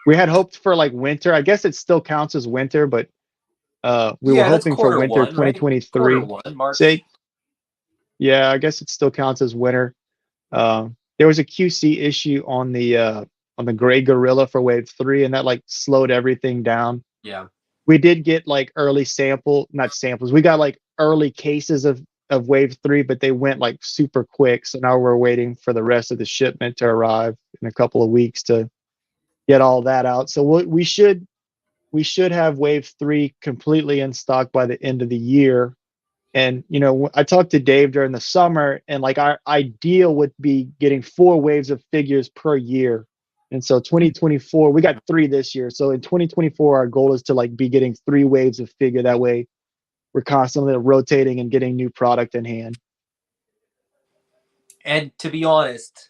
We had hoped for like winter. I guess it still counts as winter, but we were hoping for winter 2023. Right? Quarter 1, March. Yeah, I guess it still counts as winter. There was a QC issue on the Gray Gorilla for Wave 3, and that like slowed everything down. Yeah. We did get like early not samples. We got like early cases of Wave 3, but they went like super quick. So now we're waiting for the rest of the shipment to arrive in a couple of weeks to get all that out. So we should have Wave 3 completely in stock by the end of the year. And you know, I talked to Dave during the summer, and like our ideal would be getting 4 waves of figures per year. And so 2024, we got 3 this year. So in 2024, our goal is to like be getting 3 waves of figure. That way we're constantly rotating and getting new product in hand. And to be honest,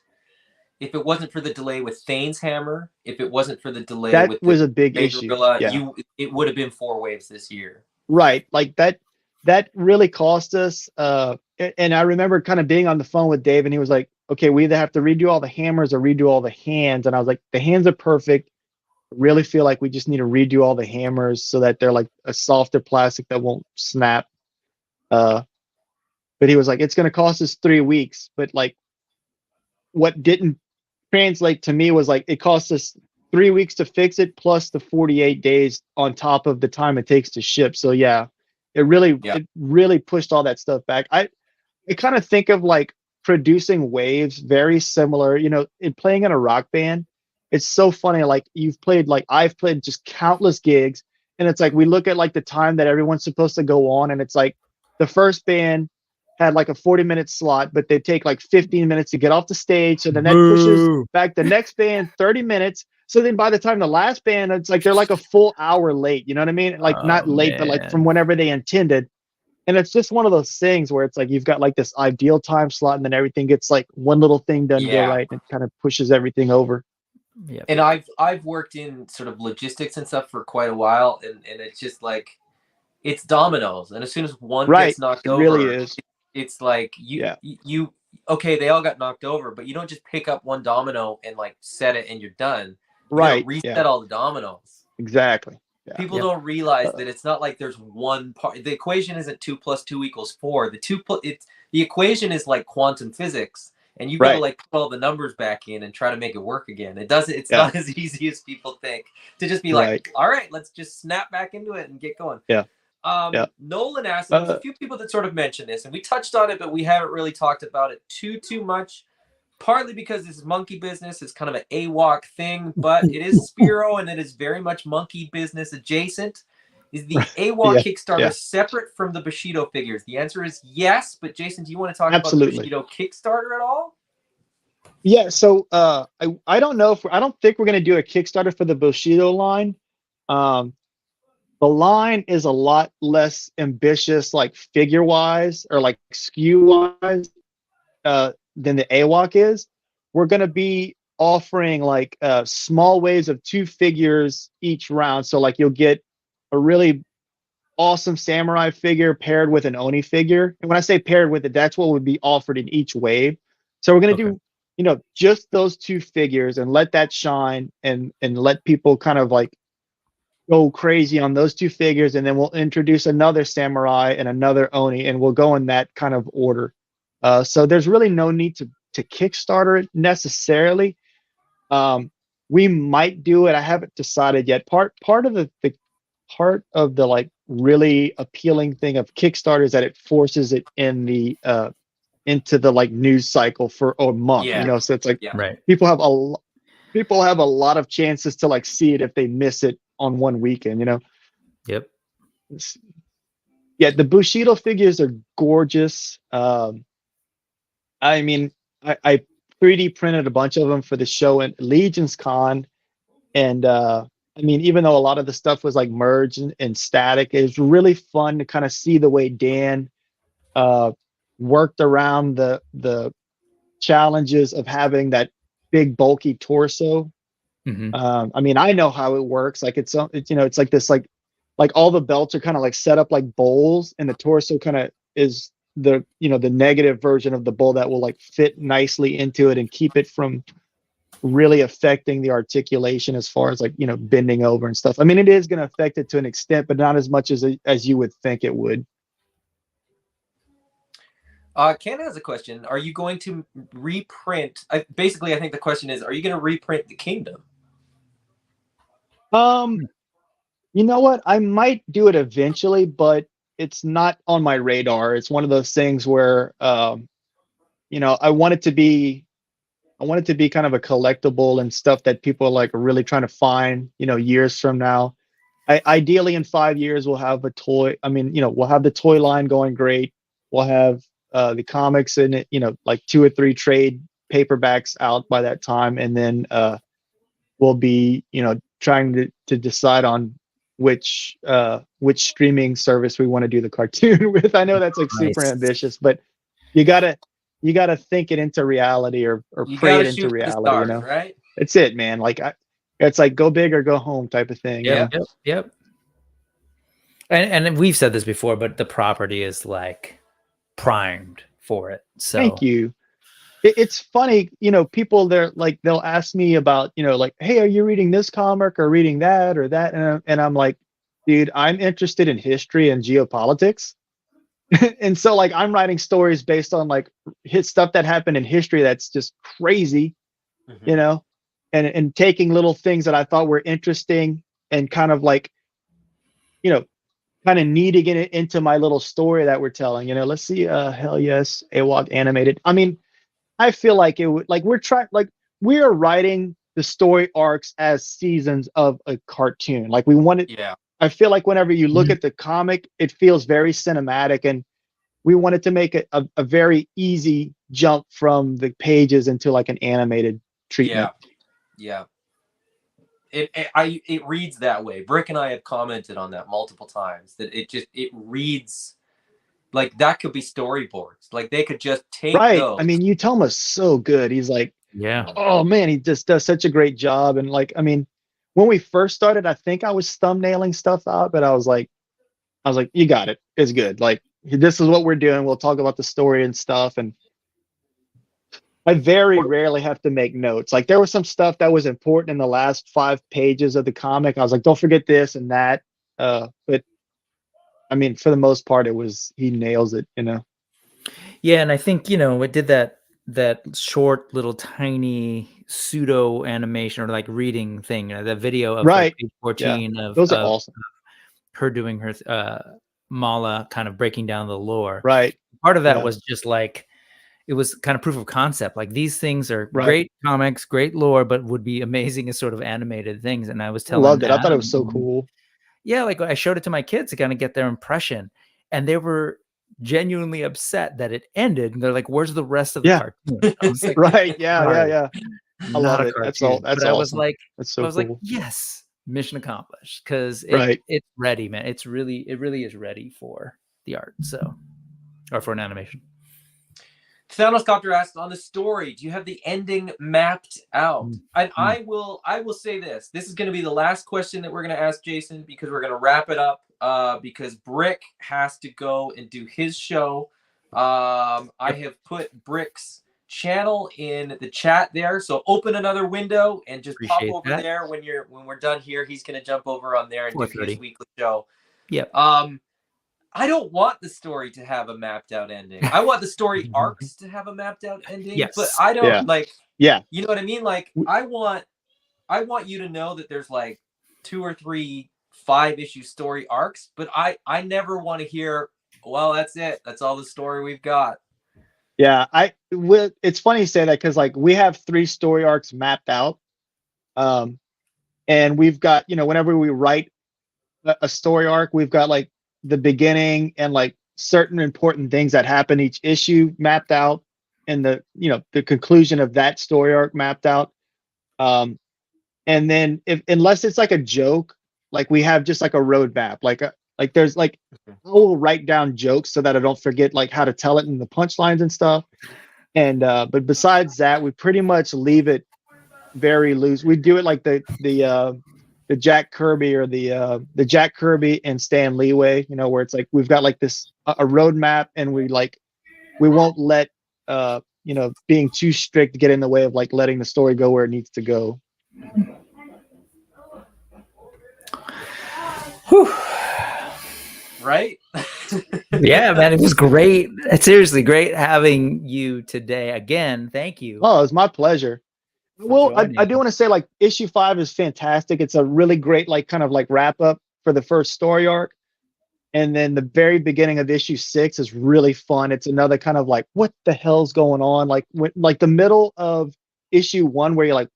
if it wasn't for the delay with Thane's hammer, if it wasn't for the delay that with was a big issue. Gorilla, it would have been 4 waves this year. Right. Like that really cost us. And I remember kind of being on the phone with Dave, and he was like, okay, we either have to redo all the hammers or redo all the hands. And I was like, the hands are perfect. I really feel like we just need to redo all the hammers so that they're like a softer plastic that won't snap. But he was like, it's going to cost us 3 weeks. But like, what didn't translate to me was like, it cost us 3 weeks to fix it plus the 48 days on top of the time it takes to ship. So yeah, it really pushed all that stuff back. I kind of think of like producing waves very similar, you know, in playing in a rock band. It's so funny. Like I've played just countless gigs, and it's like we look at like the time that everyone's supposed to go on, and it's like the first band had like a 40-minute slot, but they take like 15 minutes to get off the stage. So then that pushes back the next band 30 minutes. So then by the time the last band, it's like they're like a full hour late. You know what I mean? Like not late, but like from whenever they intended. And it's just one of those things where it's like you've got like this ideal time slot, and then everything gets like one little thing done go right, and it kind of pushes everything over. Yep. And I've worked in sort of logistics and stuff for quite a while, and it's just like it's dominoes, and as soon as one gets knocked over, really is. It's like you okay, they all got knocked over, but you don't just pick up one domino and like set it and you're done. You gotta reset all the dominoes. Exactly. Yeah. People don't realize that it's not like there's one part. The equation isn't 2 + 2 = 4. The equation is like quantum physics, and you gotta like put all the numbers back in and try to make it work again. It's not as easy as people think to just be like, all right, let's just snap back into it and get going. Nolan asked, there's a few people that sort of mentioned this, and we touched on it, but we haven't really talked about it too much. partly because this is monkey business. It's kind of an AWOK thing, but it is Spiro and it is very much monkey business adjacent. Is the AWOK Kickstarter separate from the Bushido figures? The answer is yes, but Jason, do you want to talk about the Bushido Kickstarter at all? Yeah, so I don't know if I don't think we're going to do a Kickstarter for the Bushido line. The line is a lot less ambitious, like figure wise or like SKU wise, than the AWOK is. We're going to be offering like small waves of 2 figures each round. So like you'll get a really awesome samurai figure paired with an Oni figure. And when I say paired with it, that's what would be offered in each wave. So we're going to do, you know, just those 2 figures and let that shine and let people kind of like go crazy on those 2 figures. And then we'll introduce another samurai and another Oni, and we'll go in that kind of order. So there's really no need to Kickstarter it necessarily. We might do it. I haven't decided yet. Part of the like really appealing thing of Kickstarter is that it forces it in the into the like news cycle for a month. You know, so it's like people have a lot of chances to like see it if they miss it on one weekend. You know. Yep. Yeah, the Bushido figures are gorgeous. I mean, I 3D printed a bunch of them for the show at Legion's Con, and I mean, even though a lot of the stuff was like merged and static, it was really fun to kind of see the way Dan worked around the challenges of having that big bulky torso. I mean, I know how it works. Like it's you know, it's like this like all the belts are kind of like set up like bowls, and the torso kind of is the, you know, the negative version of the bowl that will like fit nicely into it and keep it from really affecting the articulation as far as like, you know, bending over and stuff. I mean, it is going to affect it to an extent, but not as much as you would think it would. Ken has a question. Are you going to reprint? Basically, I think the question is, are you going to reprint the Kingdom? You know what? I might do it eventually, but it's not on my radar. It's one of those things where, you know, I want it to be kind of a collectible and stuff that people are like really trying to find, you know, years from now. Ideally in 5 years, we'll have a toy. I mean, you know, we'll have the toy line going great. We'll have the comics in it, you know, like 2 or 3 trade paperbacks out by that time. And then we'll be, you know, trying to decide on which streaming service we want to do the cartoon with. I know that's like super ambitious, but you gotta think it into reality or pray it into reality. Stars, you know, right? It's it, man. Like it's like go big or go home type of thing. Yep. And we've said this before, but the property is like primed for it. So thank you. It's funny, you know, people they'll ask me about, you know, like, hey, are you reading this comic or reading that or that? And I'm like, dude, I'm interested in history and geopolitics. And so like I'm writing stories based on like his stuff that happened in history that's just crazy, you know, and taking little things that I thought were interesting and kind of like, you know, kind of kneading it into my little story that we're telling. You know, let's see, hell yes, AWOK animated. I mean, I feel like it would, like we are writing the story arcs as seasons of a cartoon. Like we wanted, I feel like whenever you look at the comic, it feels very cinematic, and we wanted to make it a very easy jump from the pages into like an animated treatment. Yeah. It reads that way. Brick and I have commented on that multiple times, that it reads like that could be storyboards. Like they could just take those. I mean, Utoma's so good. He's like, oh man, he just does such a great job. And like, I mean, when we first started, I think I was thumbnailing stuff out, but I was like, you got it. It's good. Like, this is what we're doing. We'll talk about the story and stuff. And I very rarely have to make notes. Like there was some stuff that was important in the last 5 pages of the comic. I was like, don't forget this and that. But I mean, for the most part, he nails it, you know? Yeah. And I think, you know, it did that short little tiny pseudo animation or like reading thing, you know, the video of like page 14 of those are awesome. Her doing her Mala kind of breaking down the lore. Right. Part of that was just like, it was kind of proof of concept. Like these things are Right. great comics, great lore, but would be amazing as sort of animated things. And I was I telling loved it. I thought it Adam, was so cool. yeah, like I showed it to my kids to kind of get their impression, and they were genuinely upset that it ended. And they're like, "Where's the rest of the Yeah. cartoon?" I was like, Right. Yeah. "Sorry, Yeah. I not love a it. That's cartoon." That's But I was awesome. like, That's I so was like, cool. yes, mission accomplished, because Right. it's ready, man. It really is ready for the art, so, or for an animation. Thanos Copter asks, on the story, do you have the ending mapped out? And I will say this. This is going to be the last question that we're going to ask Jason, because we're going to wrap it up, because Brick has to go and do his show. I have put Brick's channel in the chat there, so open another window and just pop over there when we're done here. He's going to jump over on there and do his weekly show. Yep. I don't want the story to have a mapped out ending. I want the story arcs to have a mapped out ending. Yes. But I don't you know what I mean? Like I want you to know that there's like 2 or 3 5-issue story arcs, but I never want to hear, well, that's it. That's all the story we've got. Yeah, it's funny you say that, because like we have 3 story arcs mapped out. And we've got, whenever we write a story arc, we've got like the beginning and like certain important things that happen each issue mapped out, and the conclusion of that story arc mapped out. And then unless it's like a joke, like we have just like a roadmap, like there's like, I will write down jokes so that I don't forget like how to tell it in the punchlines and stuff. And but besides that, we pretty much leave it very loose. We do it like the Jack Kirby, or the Jack Kirby and Stan Lee way, where it's like we've got like this a roadmap, and we won't let being too strict get in the way of like letting the story go where it needs to go. Whew. Right? Yeah, man, it was great. It's seriously great having you today again. Thank you. Oh, it was my pleasure. Well, I do want to say, like, issue 5 is fantastic. It's a really great, like, kind of like wrap up for the first story arc. And then the very beginning of issue 6 is really fun. It's another kind of like, what the hell's going on? Like, like the middle of issue 1, where you're like,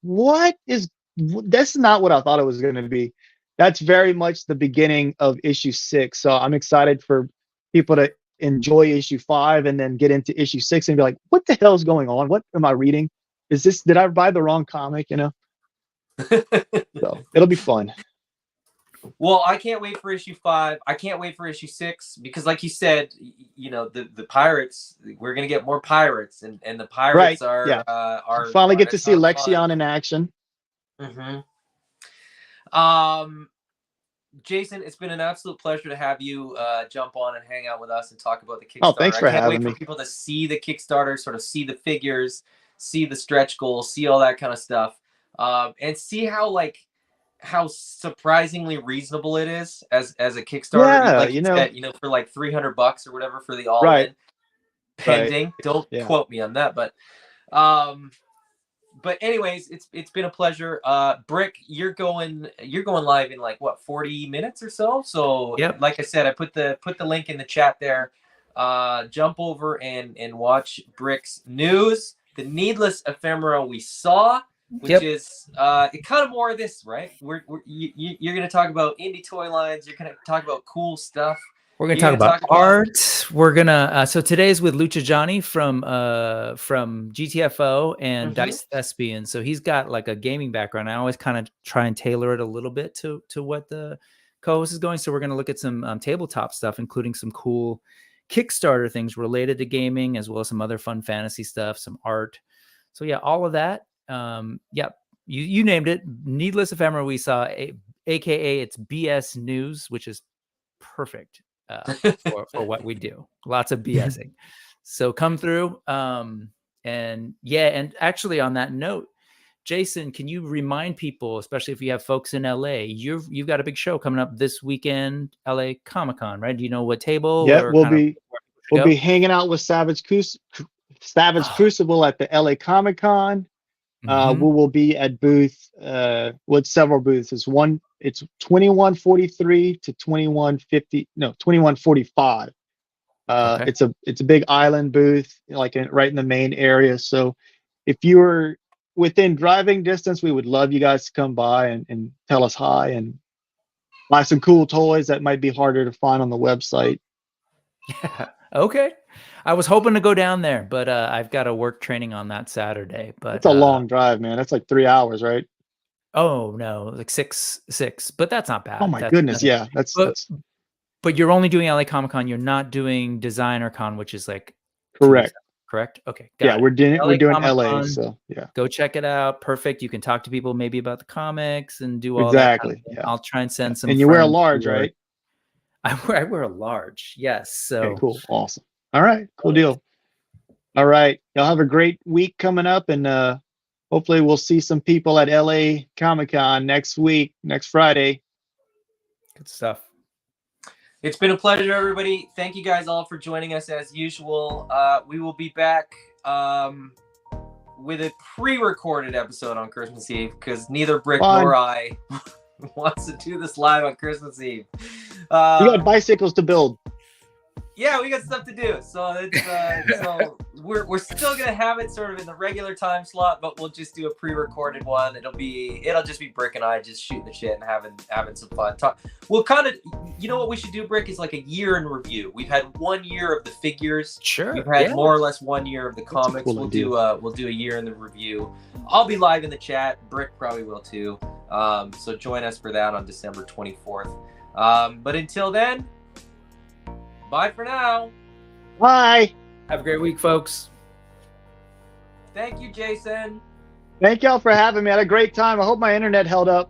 that's not what I thought it was going to be. That's very much the beginning of issue 6. So I'm excited for people to enjoy issue 5 and then get into issue 6 and be like, what the hell's going on? What am I reading? Did I buy the wrong comic? So it'll be fun. Well, I can't wait for issue 5. I can't wait for issue 6, because like you said, the pirates, we're going to get more pirates, and the pirates are finally get to see Lexion in action. Jason, it's been an absolute pleasure to have you jump on and hang out with us and talk about the Kickstarter. Oh, thanks for having me. I can't wait for people to see the Kickstarter, sort of see the figures, see the stretch goals, see all that kind of stuff, and see how surprisingly reasonable it is as a Kickstarter. Yeah, like you said, for like $300 or whatever for the all-in, pending. Don't quote me on that, but anyways, it's been a pleasure. Brick, you're going live in like what, 40 minutes or so. So like I said, I put the link in the chat there. Jump over and watch Brick's news, the needless ephemera we saw, which is it kind of more of this, right? You're going to talk about indie toy lines. You're going to talk about cool stuff. We're going to talk about art. We're going to, so today's with Lucha Johnny from GTFO and Dice Thespian. So he's got like a gaming background. I always kind of try and tailor it a little bit to what the co-host is going. So we're going to look at some tabletop stuff, including some cool Kickstarter things related to gaming, as well as some other fun fantasy stuff, some art. So yeah, all of that. You named it. Needless Ephemera we saw, aka it's BS News, which is perfect for what we do. Lots of BSing. So come through. And actually on that note, Jason, can you remind people, especially if you have folks in LA, you've got a big show coming up this weekend, LA Comic-Con, right? Do you know what table? Yeah, we'll be hanging out with Savage Crucible at the LA Comic-Con. We will be at booth with several booths. It's 2143 to 2145. Okay. It's a big island booth, like right in the main area. So if you're within driving distance, we would love you guys to come by and tell us hi and buy some cool toys that might be harder to find on the website. Yeah. Okay. I was hoping to go down there, but I've got a work training on that Saturday. But It's a long drive, man. That's like 3 hours, right? oh no, like six, but that's not bad. Oh my That's goodness, nothing. yeah. But you're only doing LA Comic Con. You're not doing Designer Con, which is like 2 weeks correct. out, correct? Okay, Yeah, got it. we're doing Comic LA, Con, so yeah. go check it out. Perfect. You can talk to people maybe about the comics and do all Exactly. that kind of thing. Yeah. I'll try and send some. And you wear a friends large, who are- right? I wear a large. Yes. So Okay, cool. Awesome. All right, cool deal. All right. Y'all have a great week coming up, and hopefully we'll see some people at LA Comic Con next Friday. good stuff. It's been a pleasure, everybody. Thank you guys all for joining us as usual. We will be back with a pre-recorded episode on Christmas Eve because neither Brick nor I wants to do this live on Christmas Eve. We got bicycles to build. Yeah, we got stuff to do. So it's so we're still gonna have it sort of in the regular time slot, but we'll just do a pre-recorded one. It'll just be Brick and I just shooting the shit and having some fun. We'll kind of, you know what we should do, Brick, is like a year in review. We've had 1 year of the figures. Sure. We've had more or less 1 year of the comics. Cool idea. We'll do a year in the review. I'll be live in the chat. Brick probably will too. So join us for that on December 24th. But until then, bye for now. Bye. Have a great week, folks. Thank you, Jason. Thank y'all for having me. I had a great time. I hope my internet held up.